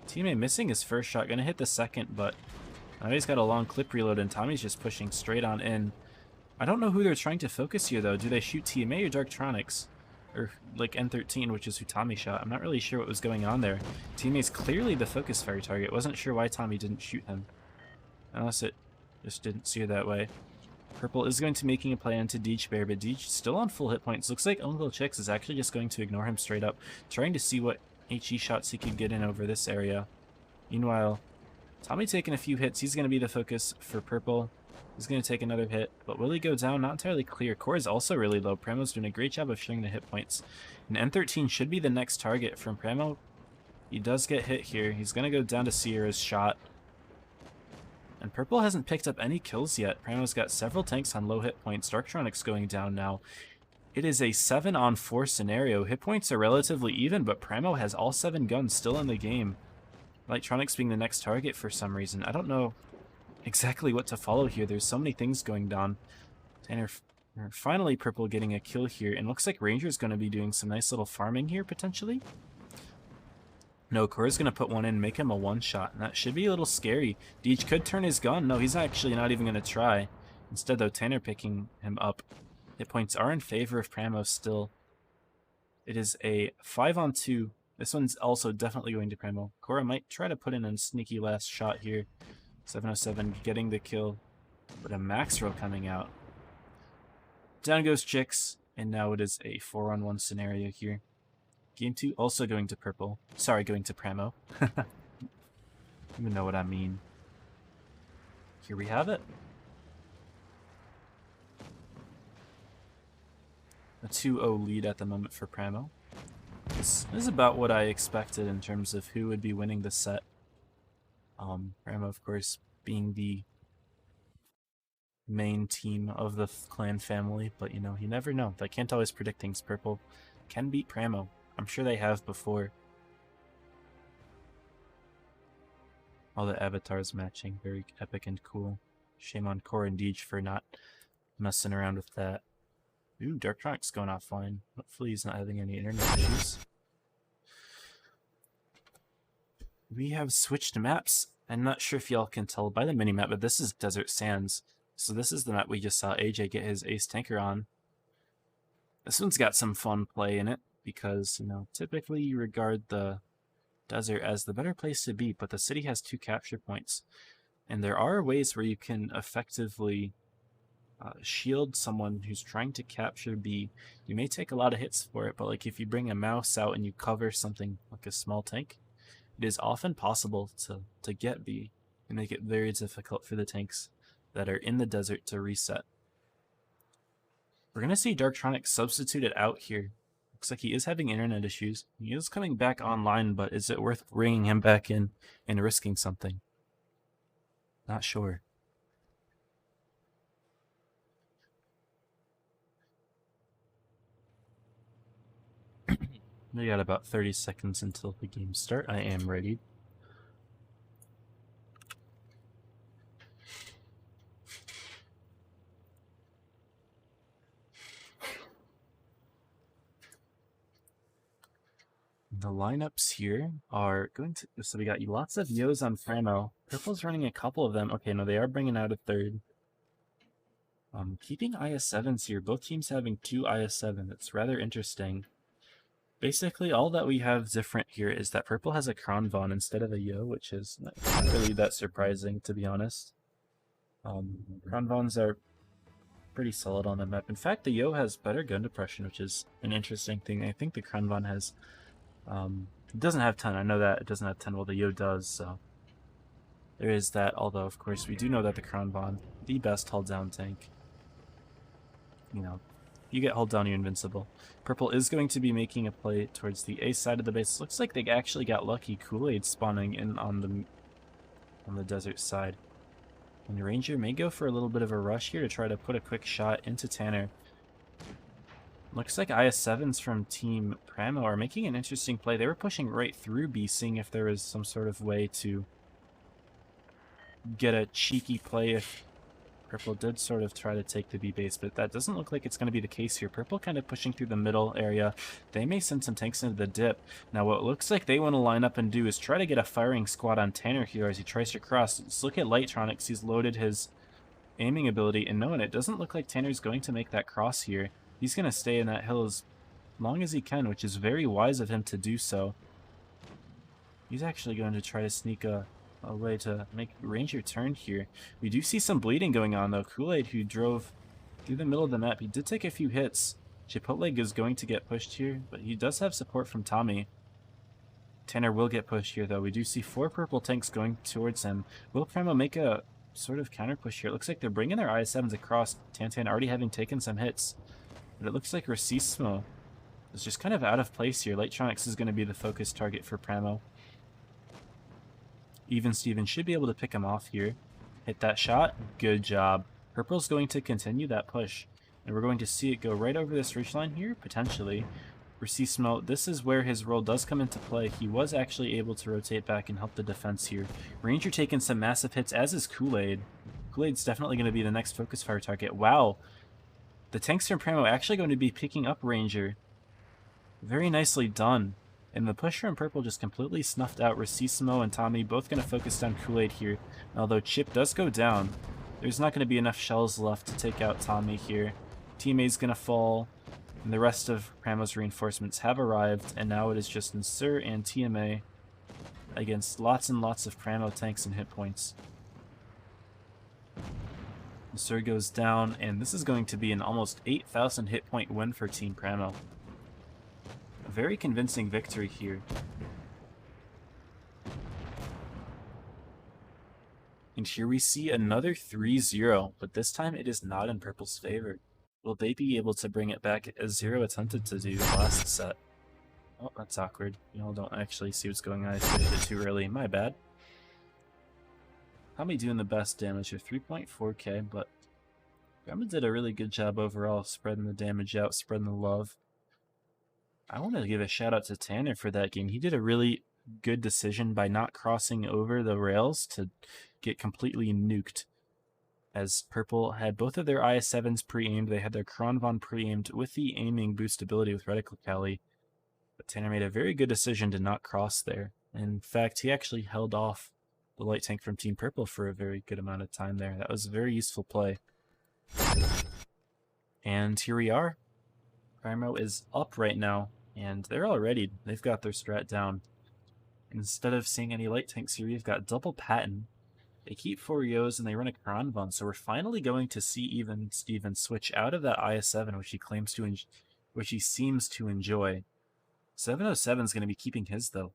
TMA missing his first shot, going to hit the second, but now he's got a long clip reload, and Tommy's just pushing straight on in. I don't know who they're trying to focus here, though. Do they shoot TMA or Darktronics? Or, like, N13, which is who Tommy shot. I'm not really sure what was going on there. TMA's clearly the focus fire target. Wasn't sure why Tommy didn't shoot him. Unless it just didn't see it that way. Purple is going to making a play onto Deej Bear, but Deej still on full hit points. Looks like Uncle Chicks is actually just going to ignore him straight up, trying to see what HE shots he could get in over this area. Meanwhile, Tommy taking a few hits. He's going to be the focus for Purple. He's going to take another hit, but will he go down? Not entirely clear. Core is also really low. Pramo's doing a great job of showing the hit points. And N13 should be the next target from Pramo. He does get hit here. He's going to go down to Sierra's shot. And Purple hasn't picked up any kills yet. Pramo's got several tanks on low hit points. Darktronics going down now. It is a 7-on-4 scenario. Hit points are relatively even, but Pramo has all 7 guns still in the game. Electronics being the next target for some reason. I don't know exactly what to follow here. There's so many things going down. Tanner, finally Purple getting a kill here, and looks like Ranger's going to be doing some nice little farming here, potentially. No, Core's going to put one in, make him a one-shot, and that should be a little scary. Deej could turn his gun. No, he's actually not even going to try. Instead, though, Tanner picking him up. Hit points are in favor of Pramo still. It is a 5-on-2. This one's also definitely going to Pramo. Cora might try to put in a sneaky last shot here. 707 getting the kill, but a max roll coming out. Down goes Chicks, and now it is a 4-on-1 scenario here. Game 2 also going to Purple. Sorry, going to Pramo. You even know what I mean. Here we have it. A 2-0 lead at the moment for Pramo. This is about what I expected in terms of who would be winning the set. Pramo, of course, being the main team of the clan family, but you know, you never know. I can't always predict things. Purple can beat Pramo. I'm sure they have before. All the avatars matching, very epic and cool. Shame on Core and Deej for not messing around with that. Ooh, Darktronic's going offline. Hopefully he's not having any internet issues. We have switched maps. I'm not sure if y'all can tell by the mini-map, but this is Desert Sands. So this is the map we just saw AJ get his ace tanker on. This one's got some fun play in it, because, you know, typically you regard the desert as the better place to be, but the city has 2 capture points. And there are ways where you can effectively shield someone who's trying to capture B. You may take a lot of hits for it, but like if you bring a mouse out and you cover something like a small tank, it is often possible to get B and make it very difficult for the tanks that are in the desert to reset. We're going to see Darktronic substituted out here. Looks like he is having internet issues. He is coming back online, but is it worth bringing him back in and risking something? Not sure. We got about 30 seconds until the game start. I am ready. The lineups here are going to... So we got lots of Yos on Pramo. Purple's running a couple of them. Okay, no, they are bringing out a third. Keeping IS-7s here. Both teams having 2 IS-7. It's rather interesting. Basically, all that we have different here is that Purple has a Kronvon instead of a Yo, which is not really that surprising, to be honest. Kronvons are pretty solid on the map. In fact, the Yo has better gun depression, which is an interesting thing. I think the Kronvon has... it doesn't have 10. I know that it doesn't have 10. Well, the Yo does, so... There is that, although, of course, we do know that the Kronvon, the best hull-down tank. You know, you get hull down, you're invincible. Purple is going to be making a play towards the A side of the base. Looks like they actually got lucky. Kool-Aid spawning in on the desert side. And the Ranger may go for a little bit of a rush here to try to put a quick shot into Tanner. Looks like IS-7s from Team Pramo are making an interesting play. They were pushing right through B, seeing if there was some sort of way to get a cheeky play if Purple did sort of try to take the B base, but that doesn't look like it's going to be the case here. Purple kind of pushing through the middle area. They may send some tanks into the dip. Now what looks like they want to line up and do is try to get a firing squad on Tanner here as he tries to cross. Let's look at Lightronics. He's loaded his aiming ability, and no, and it doesn't look like Tanner's going to make that cross here. He's going to stay in that hill as long as he can, which is very wise of him to do so. He's actually going to try to sneak a way to make Ranger turn here. We do see some bleeding going on, though. Kool-Aid, who drove through the middle of the map, he did take a few hits. Chipotle is going to get pushed here, but he does have support from Tommy. Tanner will get pushed here, though. We do see 4 purple tanks going towards him. Will Primo make a sort of counter push here? It looks like they're bringing their IS-7s across, Tantan already having taken some hits. But it looks like Racismo is just kind of out of place here. Lightronix is going to be the focus target for Primo. Even Steven should be able to pick him off here. Hit that shot. Good job. Purple's going to continue that push. And we're going to see it go right over this ridgeline here, potentially. Racismo, this is where his role does come into play. He was actually able to rotate back and help the defense here. Ranger taking some massive hits, as is Kool-Aid. Kool-Aid's definitely going to be the next focus fire target. Wow. The tanks from Primo actually going to be picking up Ranger. Very nicely done. And the push from Purple just completely snuffed out Racismo and Tommy, both going to focus down Kool-Aid here. Although Chip does go down, there's not going to be enough shells left to take out Tommy here. Teammate's going to fall, and the rest of Primo's reinforcements have arrived, and now it is just Nsur and TMA against lots and lots of Primo tanks and hit points. Nsur goes down, and this is going to be an almost 8,000 hit point win for Team Primo. A very convincing victory here. And here we see another 3-0, but this time it is not in Purple's favor. Will they be able to bring it back as Zero attempted to do last set? Oh, that's awkward. Y'all don't actually see what's going on. I did it too early. My bad. Tommy doing the best damage here, 3.4k, but Grandma did a really good job overall, spreading the damage out, spreading the love. I want to give a shout out to Tanner for that game. He did a really good decision by not crossing over the rails to get completely nuked. As Purple had both of their IS-7s pre-aimed, they had their Kronvon pre-aimed with the aiming boost ability with Reticle Cali. But Tanner made a very good decision to not cross there. In fact, he actually held off the light tank from Team Purple for a very good amount of time there. That was a very useful play. And here we are. Primo is up right now, and they're all ready. They've got their strat down. Instead of seeing any light tanks here, we've got double Patton. They keep 4 Yos and they run a Kronvon, so we're finally going to see even Steven switch out of that IS-7, which he seems to enjoy. 707 is going to be keeping his, though.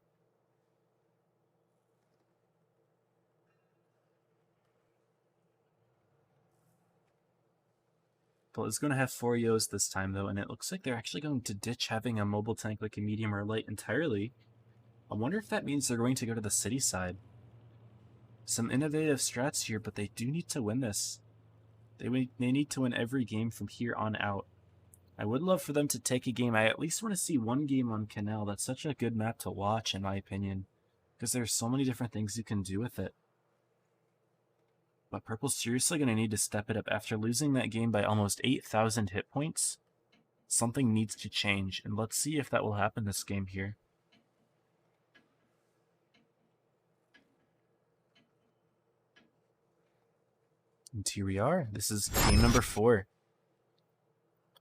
Well, it's going to have 4 Yos this time, though, and it looks like they're actually going to ditch having a mobile tank like a medium or light entirely. I wonder if that means they're going to go to the city side. Some innovative strats here, but they do need to win this. They need to win every game from here on out. I would love for them to take a game. I at least want to see one game on Canal. That's such a good map to watch, in my opinion, because there's so many different things you can do with it. But Purple's seriously going to need to step it up. After losing that game by almost 8,000 hit points, something needs to change, and let's see if that will happen this game here. And here we are. This is game number 4.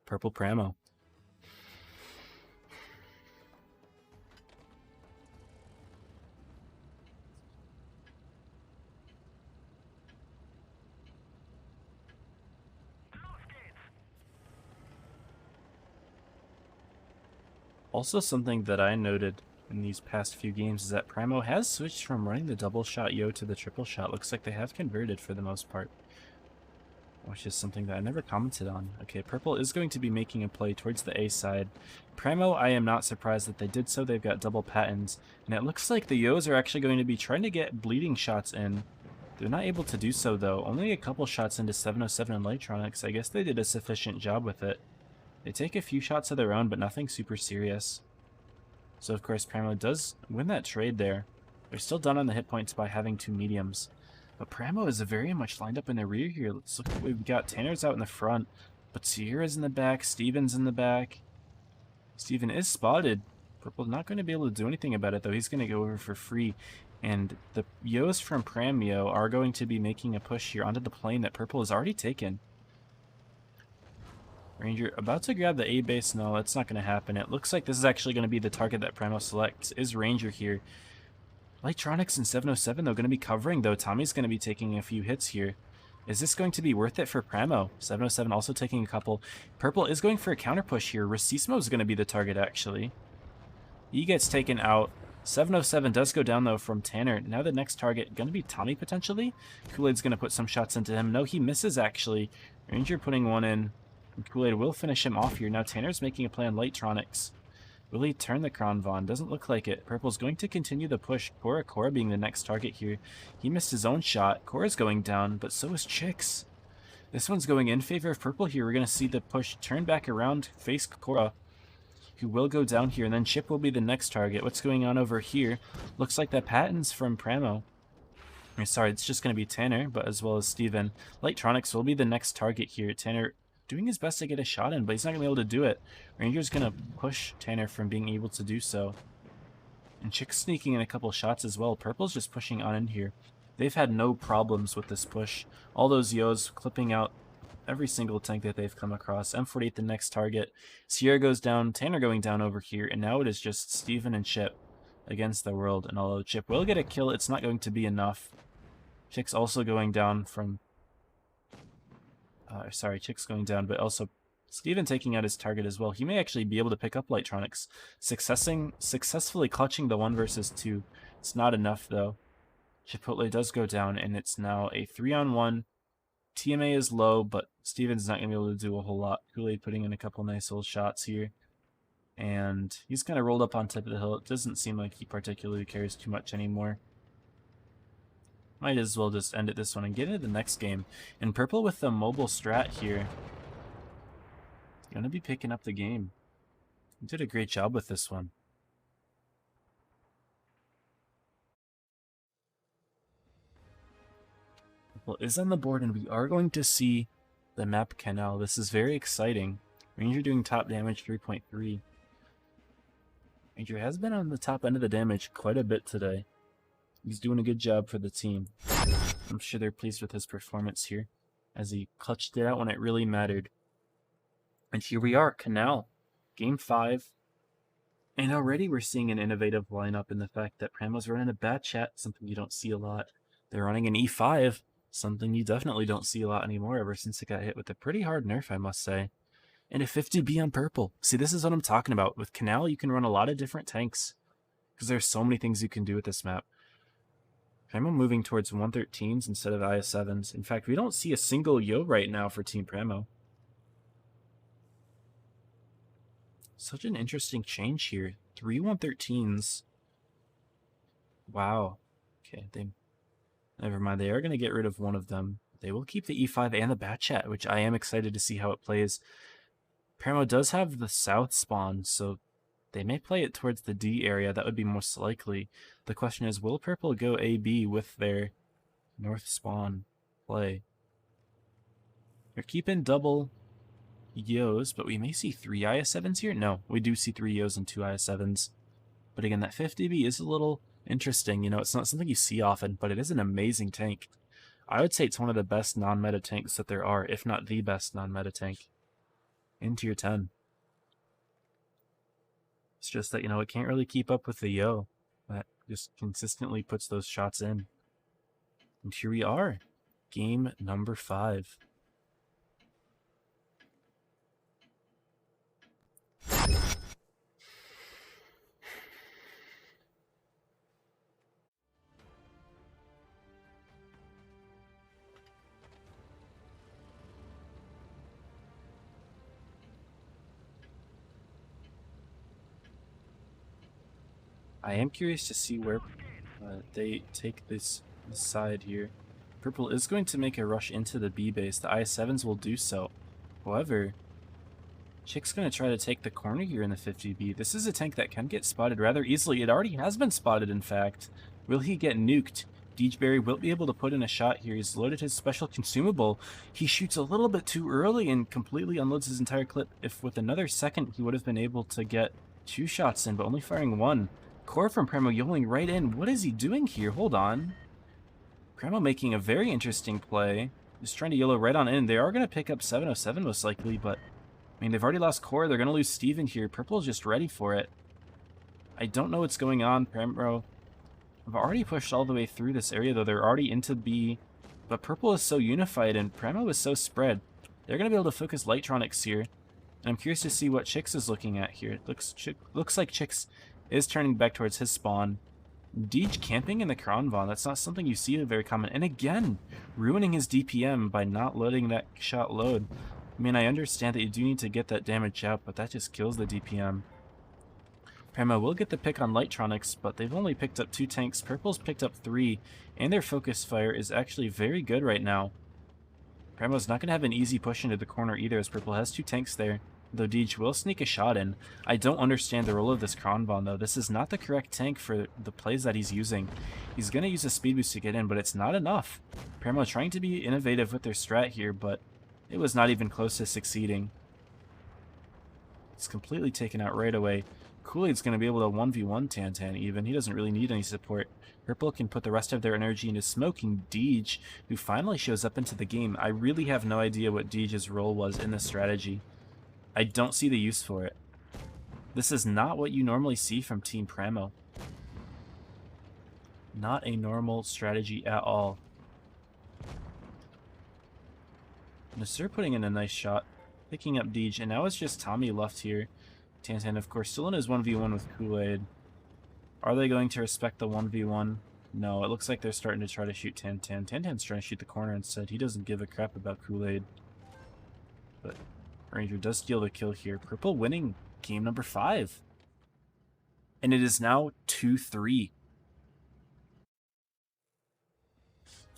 Purple Primo. Also, something that I noted in these past few games is that Primo has switched from running the double shot Yo to the triple shot. Looks like they have converted for the most part, which is something that I never commented on. Okay, Purple is going to be making a play towards the A side. Primo, I am not surprised that they did so. They've got double Pattons, and it looks like the Yos are actually going to be trying to get bleeding shots in. They're not able to do so, though. Only a couple shots into 707 and Lightronics. I guess they did a sufficient job with it. They take a few shots of their own, but nothing super serious. So, of course, Primo does win that trade there. They're still done on the hit points by having 2 mediums. But Primo is very much lined up in the rear here. Let's look. We've got Tanner's out in the front, but Sierra's in the back, Steven's in the back. Steven is spotted. Purple's not going to be able to do anything about it, though. He's going to go over for free. And the Yos from Pramio are going to be making a push here onto the plane that Purple has already taken. Ranger about to grab the A base. No, that's not going to happen. It looks like this is actually going to be the target that Pramio selects, is Ranger here. Lightronics and 707, though, going to be covering, though. Tommy's going to be taking a few hits here. Is this going to be worth it for Pramo? 707 also taking a couple. Purple is going for a counter push here. Racismo is going to be the target, actually. He gets taken out. 707 does go down, though, from Tanner. Now the next target going to be Tommy, potentially? Kool-Aid's going to put some shots into him. No, he misses, actually. Ranger putting one in. Kool-Aid will finish him off here. Now Tanner's making a play on Lightronics. Will he turn the Crown Vaughn? Doesn't look like it. Purple's going to continue the push. Cora being the next target here. He missed his own shot. Cora's going down, but so is Chicks. This one's going in favor of Purple here. We're going to see the push turn back around, face Cora, who will go down here, and then Chip will be the next target. What's going on over here? Looks like that Patton's from Pramo. Sorry, it's just going to be Tanner, but as well as Steven. Lightronics will be the next target here. Tanner doing his best to get a shot in, but he's not going to be able to do it. Ranger's going to push Tanner from being able to do so. And Chick's sneaking in a couple shots as well. Purple's just pushing on in here. They've had no problems with this push. All those Yos clipping out every single tank that they've come across. M48 the next target. Sierra goes down, Tanner going down over here, and now it is just Steven and Chip against the world. And although Chip will get a kill, it's not going to be enough. Chick's also going down from... Chick's going down, but also Steven taking out his target as well. He may actually be able to pick up Lightronics. Successfully clutching the 1 versus 2. It's not enough, though. Chipotle does go down, and it's now a 3-on-1. TMA is low, but Steven's not going to be able to do a whole lot. Kool-Aid putting in a couple nice old shots here. And he's kind of rolled up on top of the hill. It doesn't seem like he particularly cares too much anymore. Might as well just end it this one and get into the next game. And Purple with the mobile strat here. Going to be picking up the game. He did a great job with this one. Purple is on the board, and we are going to see the map Canal. This is very exciting. Ranger doing top damage 3.3. Ranger has been on the top end of the damage quite a bit today. He's doing a good job for the team. I'm sure they're pleased with his performance here, as he clutched it out when it really mattered. And here we are, Canal, Game 5. And already we're seeing an innovative lineup in the fact that Pramo's running a bad chat, something you don't see a lot. They're running an E5, something you definitely don't see a lot anymore ever since it got hit with a pretty hard nerf, I must say. And a 50B on Purple. See, this is what I'm talking about. With Canal, you can run a lot of different tanks, because there's so many things you can do with this map. Pramo moving towards 113s instead of IS7s. In fact, we don't see a single Yo right now for Team Pramo. Such an interesting change here. 3 113s. Wow. Okay, never mind. They are going to get rid of one of them. They will keep the E5 and the Bat Chat, which I am excited to see how it plays. Pramo does have the south spawn, so they may play it towards the D area. That would be most likely. The question is, will Purple go AB with their north spawn play? They're keeping double Yos, but we may see 3 IS7s here. No, we do see 3 Yos and 2 IS7s. But again, that 50B is a little interesting. You know, it's not something you see often, but it is an amazing tank. I would say it's one of the best non-meta tanks that there are, if not the best non-meta tank in Tier 10. It's just that, you know, it can't really keep up with the Yo that just consistently puts those shots in. And here we are, game number 5. I am curious to see where they take this side here. Purple is going to make a rush into the B base. The IS7s will do so. However, Chick's going to try to take the corner here in the 50B. This is a tank that can get spotted rather easily. It already has been spotted, in fact. Will he get nuked? Deejberry will be able to put in a shot here. He's loaded his special consumable. He shoots a little bit too early and completely unloads his entire clip. If with another second he would have been able to get 2 shots in, but only firing 1. Core from Premo yoling right in. What is he doing here? Hold on. Premo making a very interesting play. Just trying to YOLO right on in. They are going to pick up 707 most likely, but I mean, they've already lost Core. They're going to lose Steven here. Purple's just ready for it. I don't know what's going on. Premo have already pushed all the way through this area, though. They're already into B. But Purple is so unified, and Premo is so spread. They're going to be able to focus Lightronics here. And I'm curious to see what Chix is looking at here. It looks like Chix is turning back towards his spawn. Deej camping in the Kronvon. That's not something you see very common. And again, ruining his DPM by not letting that shot load. I mean, I understand that you do need to get that damage out, but that just kills the DPM. Premo will get the pick on Lightronics, but they've only picked up 2 tanks. Purple's picked up 3, and their focus fire is actually very good right now. Premo's not going to have an easy push into the corner either, as Purple has 2 tanks there, though Deej will sneak a shot in. I don't understand the role of this Kronvon, though. This is not the correct tank for the plays that he's using. He's going to use a speed boost to get in, but it's not enough. Premo trying to be innovative with their strat here, but it was not even close to succeeding. It's completely taken out right away. Kool-Aid's going to be able to 1v1 Tantan even. He doesn't really need any support. Purple can put the rest of their energy into smoking Deej, who finally shows up into the game. I really have no idea what Deej's role was in this strategy. I don't see the use for it. This is not what you normally see from Team Premo. Not a normal strategy at all. Nasir putting in a nice shot, picking up Deej, and now it's just Tommy left here. Tantan, of course, still in his 1v1 with Kool-Aid. Are they going to respect the 1v1? No, it looks like they're starting to try to shoot Tantan. Tantan's trying to shoot the corner instead. He doesn't give a crap about Kool-Aid. But Ranger does steal the kill here. Purple winning game number 5. And it is now 2-3.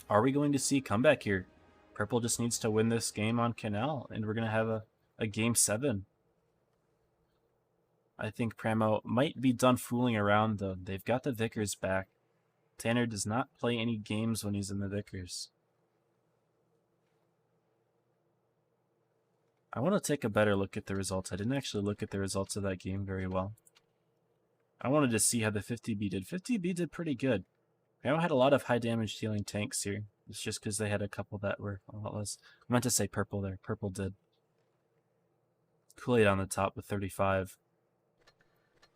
Are we going to see comeback here? Purple just needs to win this game on Canal, and we're going to have a game 7. I think Premo might be done fooling around, though. They've got the Vickers back. Tanner does not play any games when he's in the Vickers. I want to take a better look at the results. I didn't actually look at the results of that game very well. I wanted to see how the 50B did. 50B did pretty good. Premo had a lot of high damage dealing tanks here. It's just because they had a couple that were a lot less. I meant to say Purple there. Purple did. Kool-Aid on the top with 35.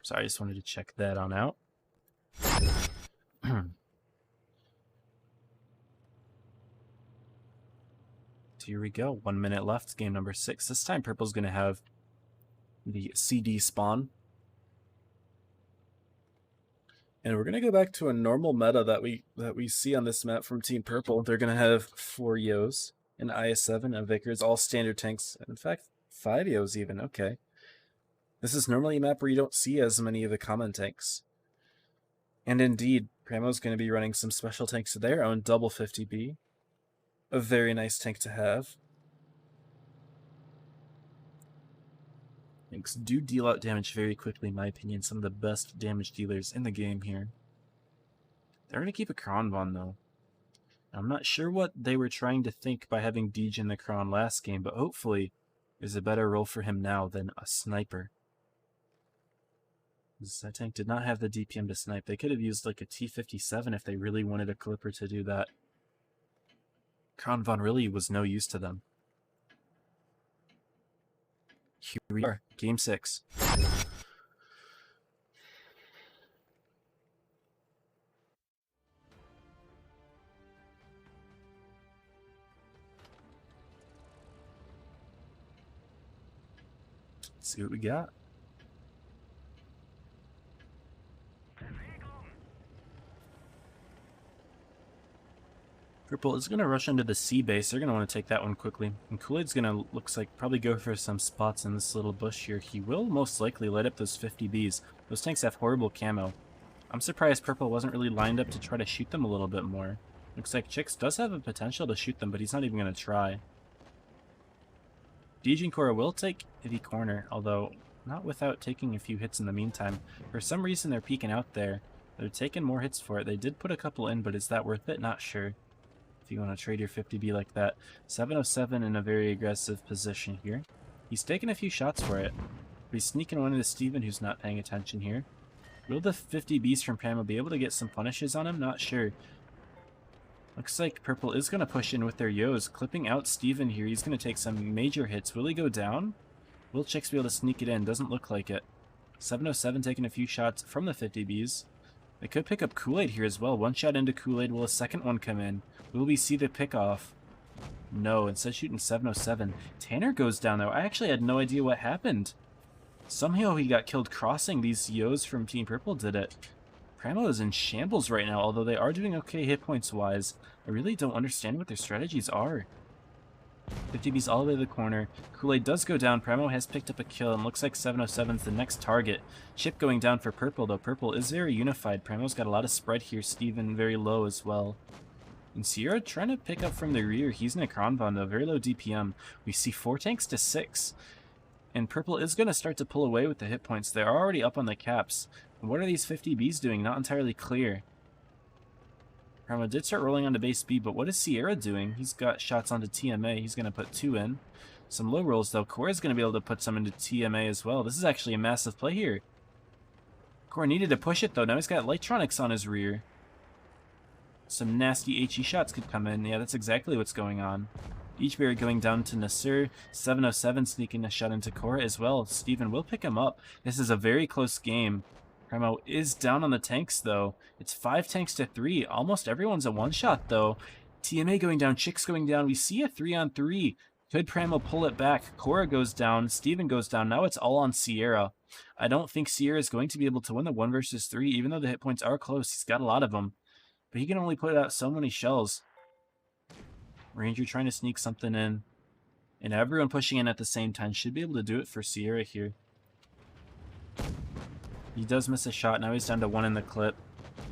So I just wanted to check that on out. So here we go. 1 minute left. Game number 6. This time Purple's going to have the CD spawn. And we're going to go back to a normal meta that we see on this map from Team Purple. They're going to have 4 Yos, an IS-7, a Vickers, all standard tanks. In fact, 5 Yos even. Okay. This is normally a map where you don't see as many of the common tanks. And indeed, Premo's going to be running some special tanks of their own, double 50B. A very nice tank to have. Tanks do deal out damage very quickly, in my opinion. Some of the best damage dealers in the game here. They're going to keep a Kronvon, though. I'm not sure what they were trying to think by having Deej in the Kron last game, but hopefully there's a better role for him now than a sniper. That tank did not have the DPM to snipe. They could have used like a T-57 if they really wanted a clipper to do that. Kronvon really was no use to them. Here we are, game 6. Let's see what we got. Purple is going to rush into the C base. They're going to want to take that one quickly. And Kool-Aid's going to, looks like, probably go for some spots in this little bush here. He will most likely light up those 50Bs. Those tanks have horrible camo. I'm surprised Purple wasn't really lined up to try to shoot them a little bit more. Looks like Chix does have a potential to shoot them, but he's not even going to try. Deej and Cora will take the corner, although not without taking a few hits in the meantime. For some reason, they're peeking out there. They're taking more hits for it. They did put a couple in, but is that worth it? Not sure. If you want to trade your 50B like that. 707 in a very aggressive position here. He's taking a few shots for it. We sneaking one into Steven, who's not paying attention here. Will the 50 Bs from Pramo be able to get some punishes on him? Not sure. Looks like Purple is going to push in with their Yos, clipping out Steven here. He's going to take some major hits. Will he go down? Will Chicks be able to sneak it in? Doesn't look like it. 707 taking a few shots from the 50 Bs. They could pick up Kool-Aid here as well. One shot into Kool-Aid. Will a second one come in? Will we see the pick-off? No, instead shooting 707. Tanner goes down, though. I actually had no idea what happened. Somehow he got killed crossing. These Yos from Team Purple did it. Pramo is in shambles right now, although they are doing okay hit points-wise. I really don't understand what their strategies are. 50B's all the way to the corner. Kool-Aid does go down. Pramo has picked up a kill, and looks like 707's the next target. Chip going down for Purple, though Purple is very unified. Pramo's got a lot of spread here. Steven very low as well. And Sierra trying to pick up from the rear. He's in a Kronbon, though. Very low DPM. We see 4 tanks to 6. And Purple is going to start to pull away with the hit points. They're already up on the caps. What are these 50Bs doing? Not entirely clear. Pramo did start rolling onto base B, but what is Sierra doing? He's got shots onto TMA. He's going to put 2 in. Some low rolls, though. Core's going to be able to put some into TMA as well. This is actually a massive play here. Core needed to push it, though. Now he's got Lightronics on his rear. Some nasty HE shots could come in. Yeah, that's exactly what's going on. Eachberry going down to Nasir. 707 sneaking a shot into Core as well. Steven will pick him up. This is a very close game. Pramo is down on the tanks, though. It's 5 tanks to 3. Almost everyone's a one-shot, though. TMA going down. Chicks going down. We see a 3-on-3. Could Pramo pull it back? Cora goes down. Steven goes down. Now it's all on Sierra. I don't think Sierra is going to be able to win the 1 versus 3, even though the hit points are close. He's got a lot of them. But he can only put out so many shells. Ranger trying to sneak something in. And everyone pushing in at the same time should be able to do it for Sierra here. He does miss a shot. Now he's down to 1 in the clip.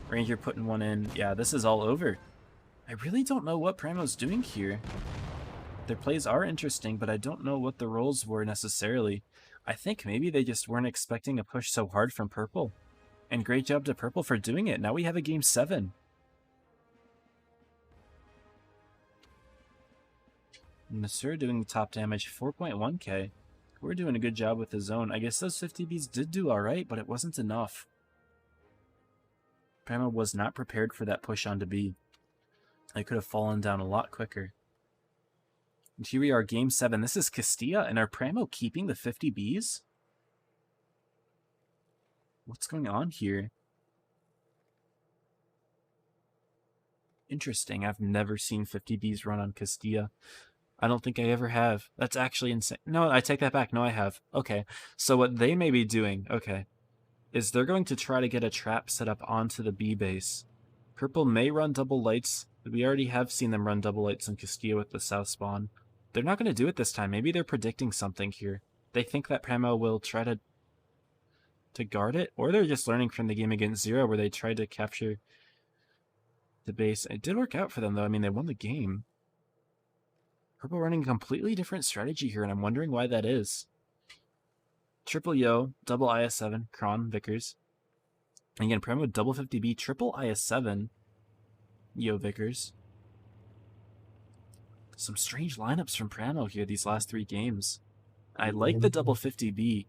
Ranger putting 1 in. Yeah, this is all over. I really don't know what Pramo's doing here. Their plays are interesting, but I don't know what the roles were necessarily. I think maybe they just weren't expecting a push so hard from Purple. And great job to Purple for doing it. Now we have a game 7. Nasir doing the top damage, 4.1k. We're doing a good job with the zone. I guess those 50Bs did do alright, but it wasn't enough. Pramo was not prepared for that push onto B. I could have fallen down a lot quicker. And here we are, game 7. This is Castilla, and are Pramo keeping the 50Bs? What's going on here? Interesting. I've never seen 50Bs run on Castilla. I don't think I ever have. That's actually insane. No, I take that back. No, I have. Okay. So what they may be doing, okay, is they're going to try to get a trap set up onto the B base. Purple may run double lights. We already have seen them run double lights in Castilla with the south spawn. They're not going to do it this time. Maybe they're predicting something here. They think that Pramo will try to guard it, or they're just learning from the game against Zero where they tried to capture the base. It did work out for them, though. I mean, they won the game. Purple running a completely different strategy here, and I'm wondering why that is. Triple Yo, double IS7, Kron, Vickers. And again, Pramo double 50B, triple IS7, Yo, Vickers. Some strange lineups from Pramo here these last 3 games. I like the double 50B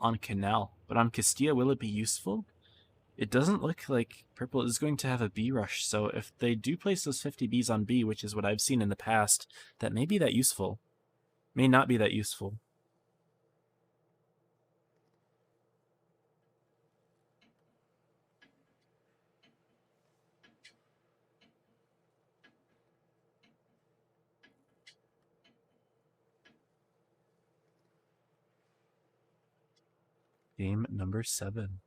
on Canal, but on Castilla, will it be useful? It doesn't look like Purple is going to have a B rush, so if they do place those 50Bs on B, which is what I've seen in the past, that may be that useful. May not be that useful. Game number 7.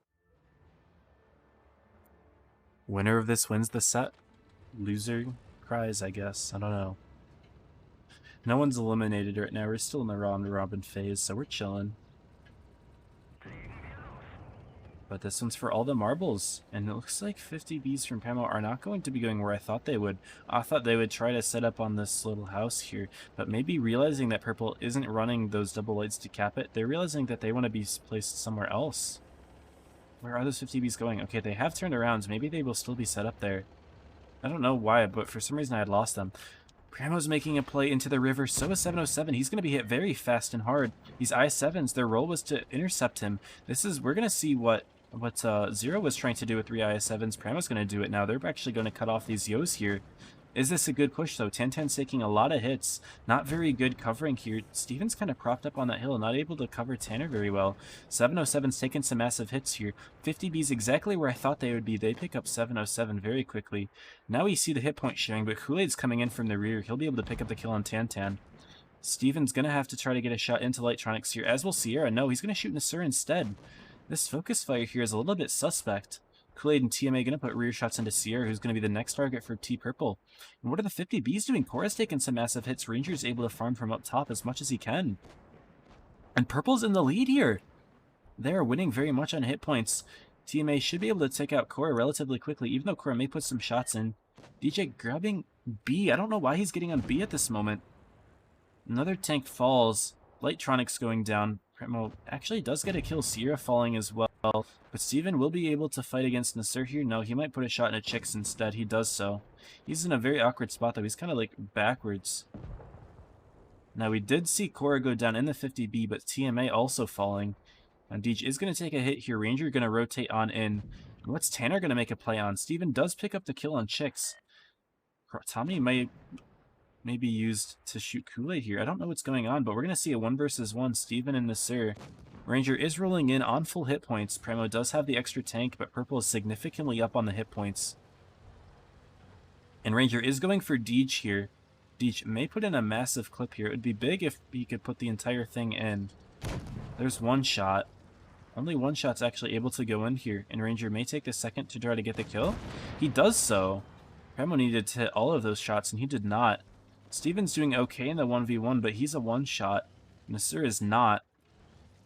Winner of this wins the set. Loser cries, I guess. I don't know. No one's eliminated right now. We're still in the round robin phase, so we're chilling. But this one's for all the marbles. And it looks like 50Bs from Pramo are not going to be going where I thought they would. I thought they would try to set up on this little house here. But maybe realizing that Purple isn't running those double lights to cap it, they're realizing that they want to be placed somewhere else. Where are those 50Bs going? Okay, they have turned around. So maybe they will still be set up there. I don't know why, but for some reason I had lost them. Pramo's making a play into the river. So is 707. He's going to be hit very fast and hard. These I-7s, their role was to intercept him. We're going to see what Zero was trying to do with 3 I-7s. Pramo's going to do it now. They're actually going to cut off these Yos here. Is this a good push, though? 10-10's taking a lot of hits. Not very good covering here. Steven's kind of propped up on that hill, not able to cover Tanner very well. 707's taking some massive hits here. 50B's exactly where I thought they would be. They pick up 707 very quickly. Now we see the hit point sharing, but Kool-Aid's coming in from the rear. He'll be able to pick up the kill on Tan-Tan. Steven's going to have to try to get a shot into Lightronics here, as will Sierra. No, he's going to shoot Nasur instead. This focus fire here is a little bit suspect. Kool-Aid and TMA going to put rear shots into Sierra, who's going to be the next target for T-Purple. And what are the 50Bs doing? Cora's taking some massive hits. Ranger's able to farm from up top as much as he can. And Purple's in the lead here. They're winning very much on hit points. TMA should be able to take out Cora relatively quickly, even though Cora may put some shots in. DJ grabbing B. I don't know why he's getting on B at this moment. Another tank falls. Lightronics going down. Primo actually does get a kill. Sierra falling as well. But Steven will be able to fight against Nasur here. No, he might put a shot in a Chicks instead. He does so. He's in a very awkward spot, though. He's kind of like backwards. Now, we did see Cora go down in the 50B, but TMA also falling. And Deej is going to take a hit here. Ranger going to rotate on in. And what's Tanner going to make a play on? Steven does pick up the kill on Chicks. Tommy may be used to shoot Kool-Aid here. I don't know what's going on, but we're going to see a 1 versus 1. Steven and Nasur. Ranger is rolling in on full hit points. Primo does have the extra tank, but Purple is significantly up on the hit points. And Ranger is going for Deej here. Deej may put in a massive clip here. It would be big if he could put the entire thing in. There's one shot. Only one shot's actually able to go in here, and Ranger may take a second to try to get the kill. He does so. Primo needed to hit all of those shots, and he did not. Steven's doing okay in the 1v1, but he's a one-shot. Nasur is not.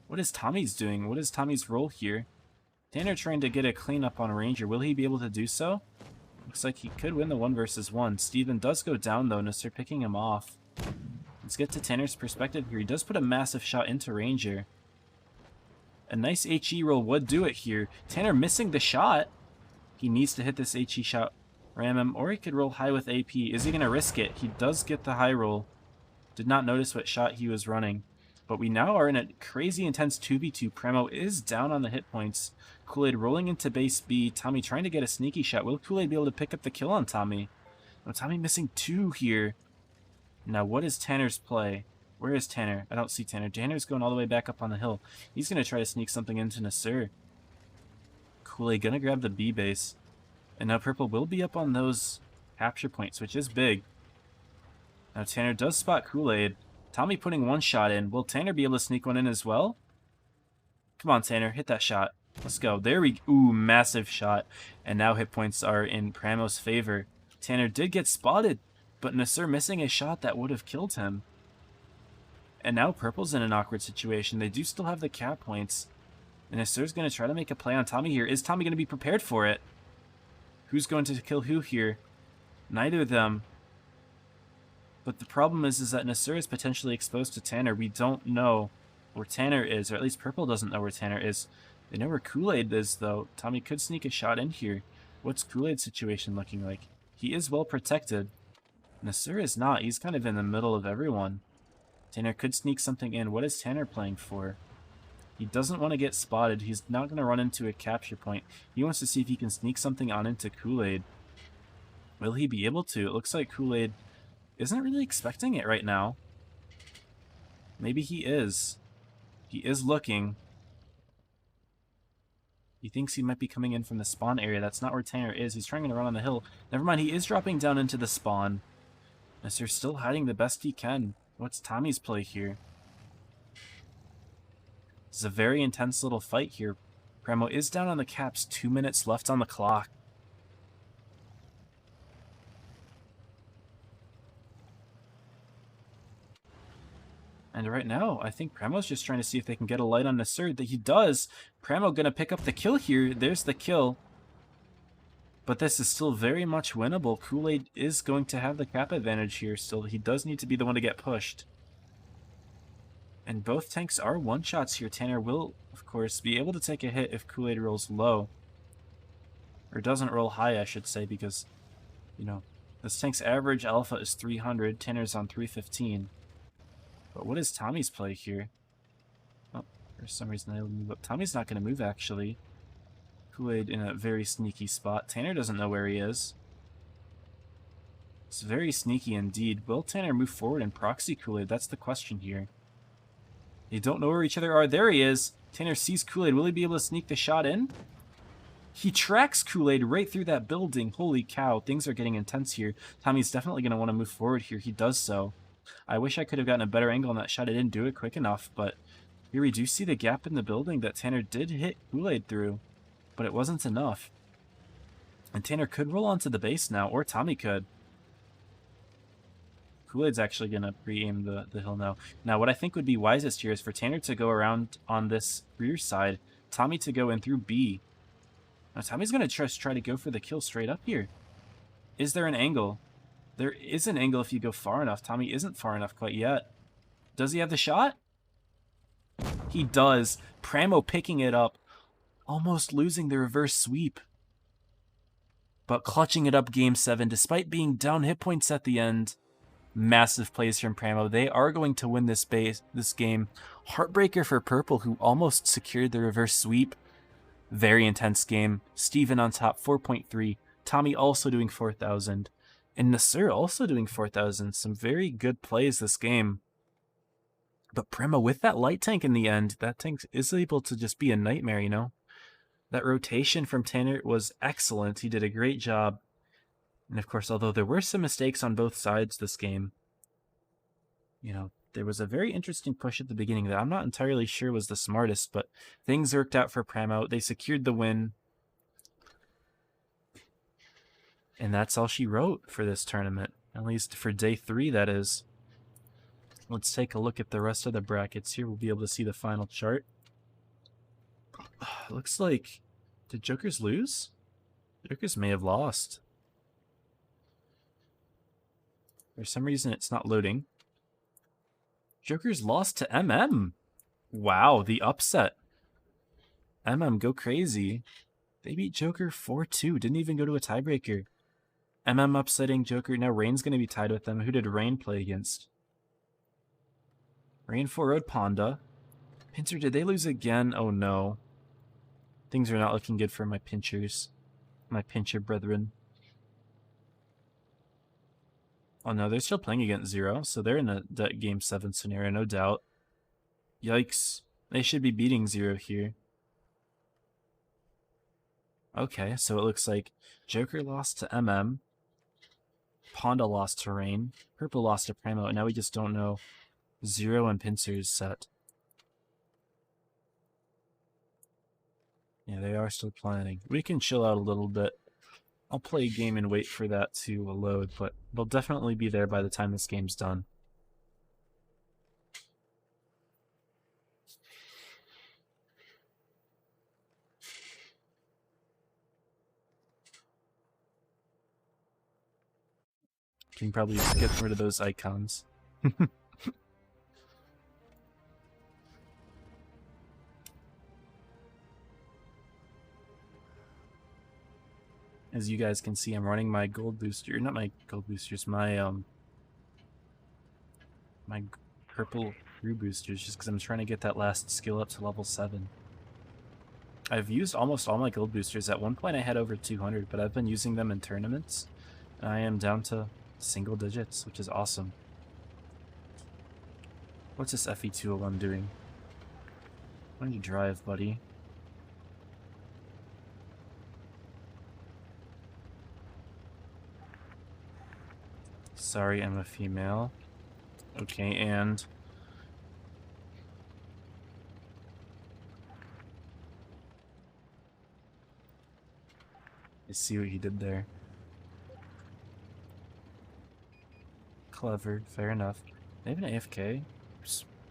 What is Tommy's doing? What is Tommy's role here? Tanner trying to get a cleanup on Ranger. Will he be able to do so? Looks like he could win the 1 versus 1. Steven does go down, though. Nasur picking him off. Let's get to Tanner's perspective here. He does put a massive shot into Ranger. A nice HE roll would do it here. Tanner missing the shot. He needs to hit this HE shot, ram him, or he could roll high with AP. Is he going to risk it? He does get the high roll. Did not notice what shot he was running. But we now are in a crazy intense 2v2. Primo is down on the hit points. Kool-Aid rolling into base B. Tommy trying to get a sneaky shot. Will Kool-Aid be able to pick up the kill on Tommy? Oh, Tommy missing 2 here. Now, what is Tanner's play? Where is Tanner? I don't see Tanner. Tanner's going all the way back up on the hill. He's going to try to sneak something into Nasur. Kool-Aid going to grab the B base. And now Purple will be up on those capture points, which is big. Now Tanner does spot Kool-Aid. Tommy putting 1 shot in. Will Tanner be able to sneak one in as well? Come on, Tanner. Hit that shot. Let's go. There we go. Ooh, massive shot. And now hit points are in Primo's favor. Tanner did get spotted, but Nasur missing a shot that would have killed him. And now Purple's in an awkward situation. They do still have the cap points. And Nasur's going to try to make a play on Tommy here. Is Tommy going to be prepared for it? Who's going to kill who here? Neither of them. But the problem is that Nasur is potentially exposed to Tanner. We don't know where Tanner is, or at least Purple doesn't know where Tanner is. They know where Kool-Aid is, though. Tommy could sneak a shot in here. What's Kool-Aid's situation looking like? He is well protected. Nasur is not. He's kind of in the middle of everyone. Tanner could sneak something in. What is Tanner playing for? He doesn't want to get spotted. He's not going to run into a capture point. He wants to see if he can sneak something on into Kool-Aid. Will he be able to? It looks like Kool-Aid isn't really expecting it right now. Maybe he is. He is looking. He thinks he might be coming in from the spawn area. That's not where Tanner is. He's trying to run on the hill. Never mind, he is dropping down into the spawn. Nasur's still hiding the best he can. What's Tommy's play here? This is a very intense little fight here. Primo is down on the caps. 2 minutes left on the clock. And right now, I think Primo's just trying to see if they can get a light on Nasur. That he does. Primo going to pick up the kill here. There's the kill. But this is still very much winnable. Kool-Aid is going to have the cap advantage here still. He does need to be the one to get pushed. And both tanks are one-shots here. Tanner will, of course, be able to take a hit if Kool-Aid rolls low. Or doesn't roll high, I should say, because, you know, This tank's average alpha is 300. Tanner's on 315. But what is Tommy's play here? Oh, for some reason I move up. Tommy's not going to move, actually. Kool-Aid in a very sneaky spot. Tanner doesn't know where he is. It's very sneaky indeed. Will Tanner move forward and proxy Kool-Aid? That's the question here. They don't know where each other are. There he is. Tanner sees Kool-Aid. Will he be able to sneak the shot in? He tracks Kool-Aid right through that building. Holy cow, things are getting intense here. Tommy's definitely going to want to move forward here. He does so. I wish I could have gotten a better angle on that shot. I didn't do it quick enough, but here we do see the gap in the building that Tanner did hit Kool-Aid through, but it wasn't enough. And Tanner could roll onto the base now, or Tommy could. Kool-Aid's actually going to pre-aim the hill now. Now, what I think would be wisest here is for Tanner to go around on this rear side, Tommy to go in through B. Now, Tommy's going to just try to go for the kill straight up here. Is there an angle? There is an angle if you go far enough. Tommy isn't far enough quite yet. Does he have the shot? He does. Pramo picking it up. Almost losing the reverse sweep. But clutching it up game 7 despite being down hit points at the end. Massive plays from Pramo. They are going to win this game. Heartbreaker for Purple, who almost secured the reverse sweep. Very intense game. Steven on top, 4.3. Tommy also doing 4,000. And Nasir also doing 4,000. Some very good plays this game. But Primo, with that light tank in the end, that tank is able to just be a nightmare, you know? That rotation from Tanner was excellent. He did a great job. And of course, although there were some mistakes on both sides this game, you know, there was a very interesting push at the beginning that I'm not entirely sure was the smartest, but things worked out for Pramo. They secured the win. And that's all she wrote for this tournament, at least for day 3, that is. Let's take a look at the rest of the brackets here. We'll be able to see the final chart. Looks like, did Jokers lose? Jokers may have lost. For some reason, it's not loading. Jokers lost to MM. Wow, the upset. MM, go crazy. They beat Joker 4-2. Didn't even go to a tiebreaker. MM upsetting Joker. Now Rain's going to be tied with them. Who did Rain play against? Rain 4-0'd Ponda. Pincer, did they lose again? Oh no. Things are not looking good for my pinchers. My pincher brethren. Oh no, they're still playing against 0, so they're in a game 7 scenario, no doubt. Yikes. They should be beating 0 here. Okay, so it looks like Joker lost to MM. Ponda lost to Rain. Purple lost to Primo, and now we just don't know 0 and Pincer's set. Yeah, they are still planning. We can chill out a little bit. I'll play a game and wait for that to load, but they'll definitely be there by the time this game's done. Can probably just get rid of those icons. As you guys can see, I'm running my gold booster, not my gold boosters, my my purple crew boosters, just because I'm trying to get that last skill up to level 7. I've used almost all my gold boosters. At one point I had over 200, but I've been using them in tournaments, and I am down to single digits, which is awesome. What's this FE201 doing? Why don't you drive, buddy? Sorry, I'm a female. Okay, and... I see what he did there. Clever, fair enough. They have an AFK?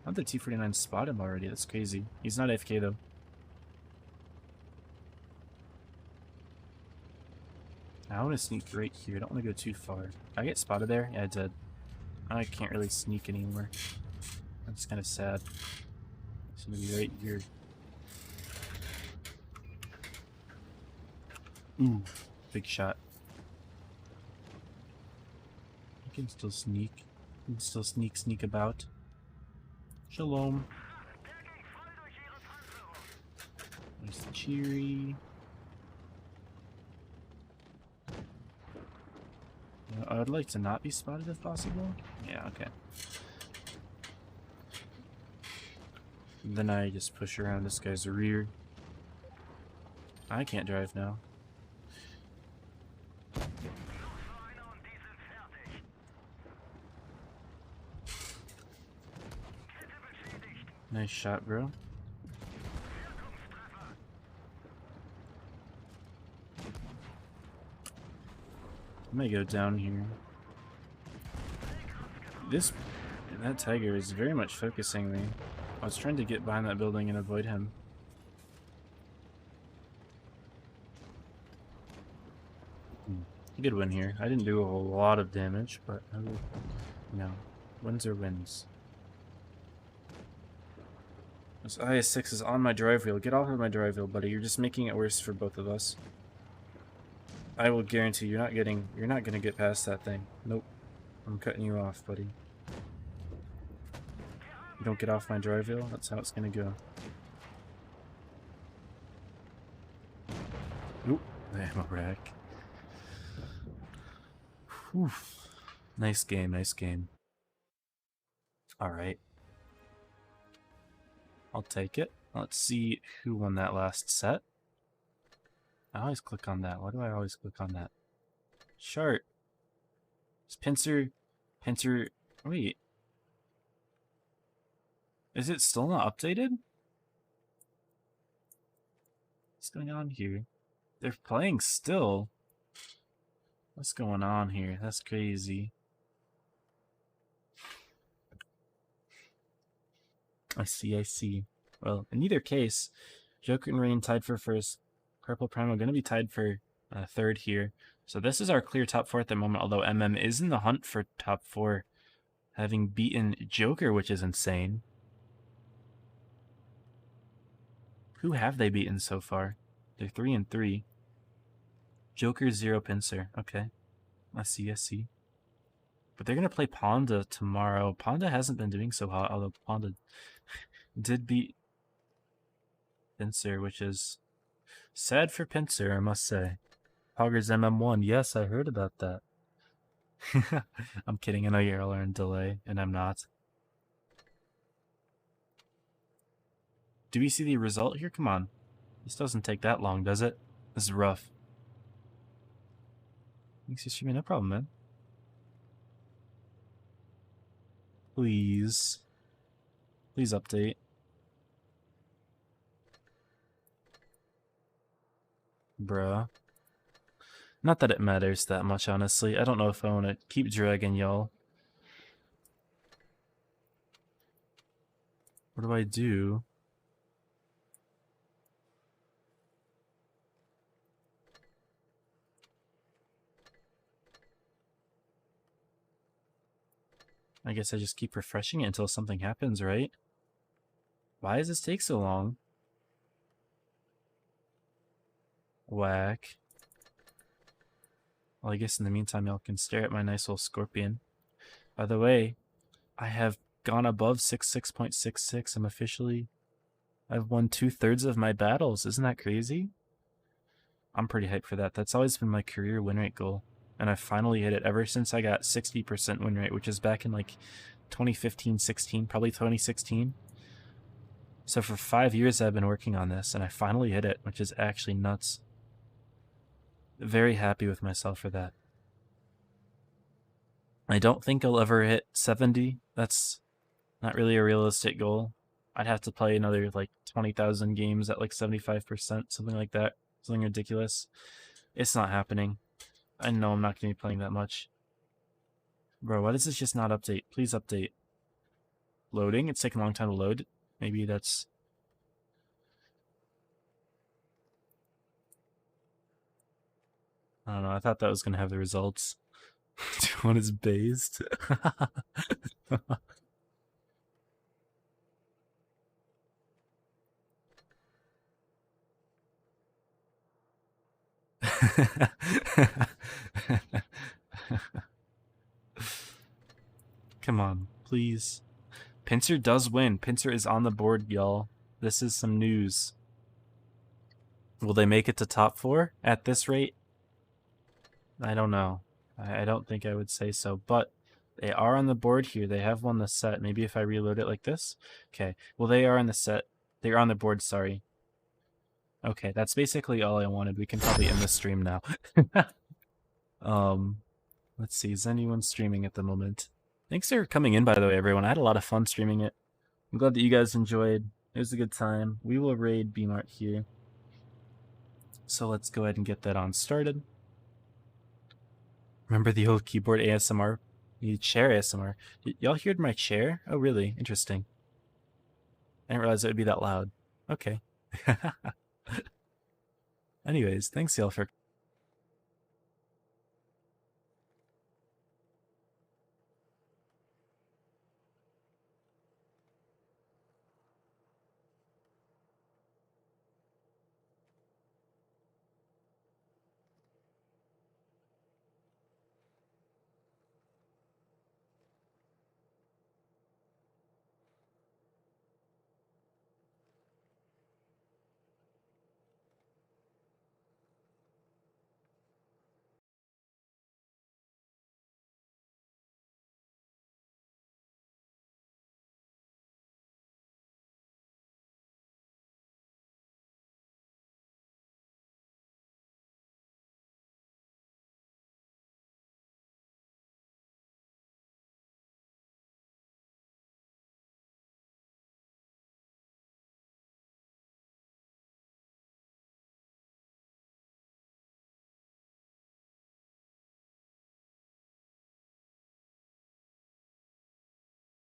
How'd the T-49 spot him already? That's crazy. He's not AFK though. I want to sneak right here. I don't want to go too far. Did I get spotted there? Yeah, I did. I can't really sneak anymore. That's kind of sad. It's gonna be right here. Ooh, big shot. You can still sneak. You can still sneak about. Shalom. There's Cheery. I would like to not be spotted if possible. Yeah, okay. Then I just push around this guy's rear. I can't drive now. Nice shot, bro. I might go down here. That tiger is very much focusing me. I was trying to get behind that building and avoid him. Good win here. I didn't do a whole lot of damage, but you know, wins are wins. This IS-6 is on my drive wheel. Get off of my drive wheel, buddy. You're just making it worse for both of us. I will guarantee you're not gonna get past that thing. Nope. I'm cutting you off, buddy. You don't get off my drive wheel, that's how it's gonna go. Oop, ammo rack. Whew. Nice game, nice game. Alright. I'll take it. Let's see who won that last set. I always click on that. Why do I always click on that? Chart. Is Pincer... Wait. Is it still not updated? What's going on here? They're playing still. What's going on here? That's crazy. I see. Well, in either case, Joker and Rain tied for first. Purple Primo going to be tied for third here. So this is our clear top 4 at the moment, although MM is in the hunt for top 4, having beaten Joker, which is insane. Who have they beaten so far? They're 3-3. Joker 0 Pincer. Okay. I see. But they're going to play Ponda tomorrow. Ponda hasn't been doing so hot, although Ponda did beat Pincer, which is sad for Pincer, I must say. Hoggers MM1. Yes, I heard about that. I'm kidding. I know you're all in delay, and I'm not. Do we see the result here? Come on. This doesn't take that long, does it? This is rough. Thanks for streaming. No problem, man. Please. Please update. Bruh. Not that it matters that much, honestly. I don't know if I want to keep dragging y'all. What do I do? I guess I just keep refreshing it until something happens, right? Why does this take so long? Whack. Well, I guess in the meantime, y'all can stare at my nice little scorpion. By the way, I have gone above 6.66. I'm officially... I've won 2/3 of my battles. Isn't that crazy? I'm pretty hyped for that. That's always been my career win rate goal. And I finally hit it ever since I got 60% win rate, which is back in like 2015-16, probably 2016. So for 5 years I've been working on this, and I finally hit it, which is actually nuts. Very happy with myself for that. I don't think I'll ever hit 70. That's not really a realistic goal. I'd have to play another like 20,000 games at like 75%, something like that. Something ridiculous. It's not happening. I know I'm not going to be playing that much. Bro, why does this just not update? Please update. Loading? It's taking a long time to load. Maybe that's... I don't know, I thought that was going to have the results. Which one is based? please. Pincer does win. Pincer is on the board, y'all. This is some news. Will they make it to top 4 at this rate? I don't know. I don't think I would say so, but they are on the board here. They have won the set. Maybe if I reload it like this. Okay. Well, they are on the set. They're on the board, sorry. Okay, that's basically all I wanted. We can probably end the stream now. Let's see. Is anyone streaming at the moment? Thanks for coming in, by the way, everyone. I had a lot of fun streaming it. I'm glad that you guys enjoyed. It was a good time. We will raid Bmart here. So let's go ahead and get that on started. Remember the old keyboard ASMR? The chair ASMR. Y'all heard my chair? Oh, really? Interesting. I didn't realize it would be that loud. Okay. Anyways, thanks y'all for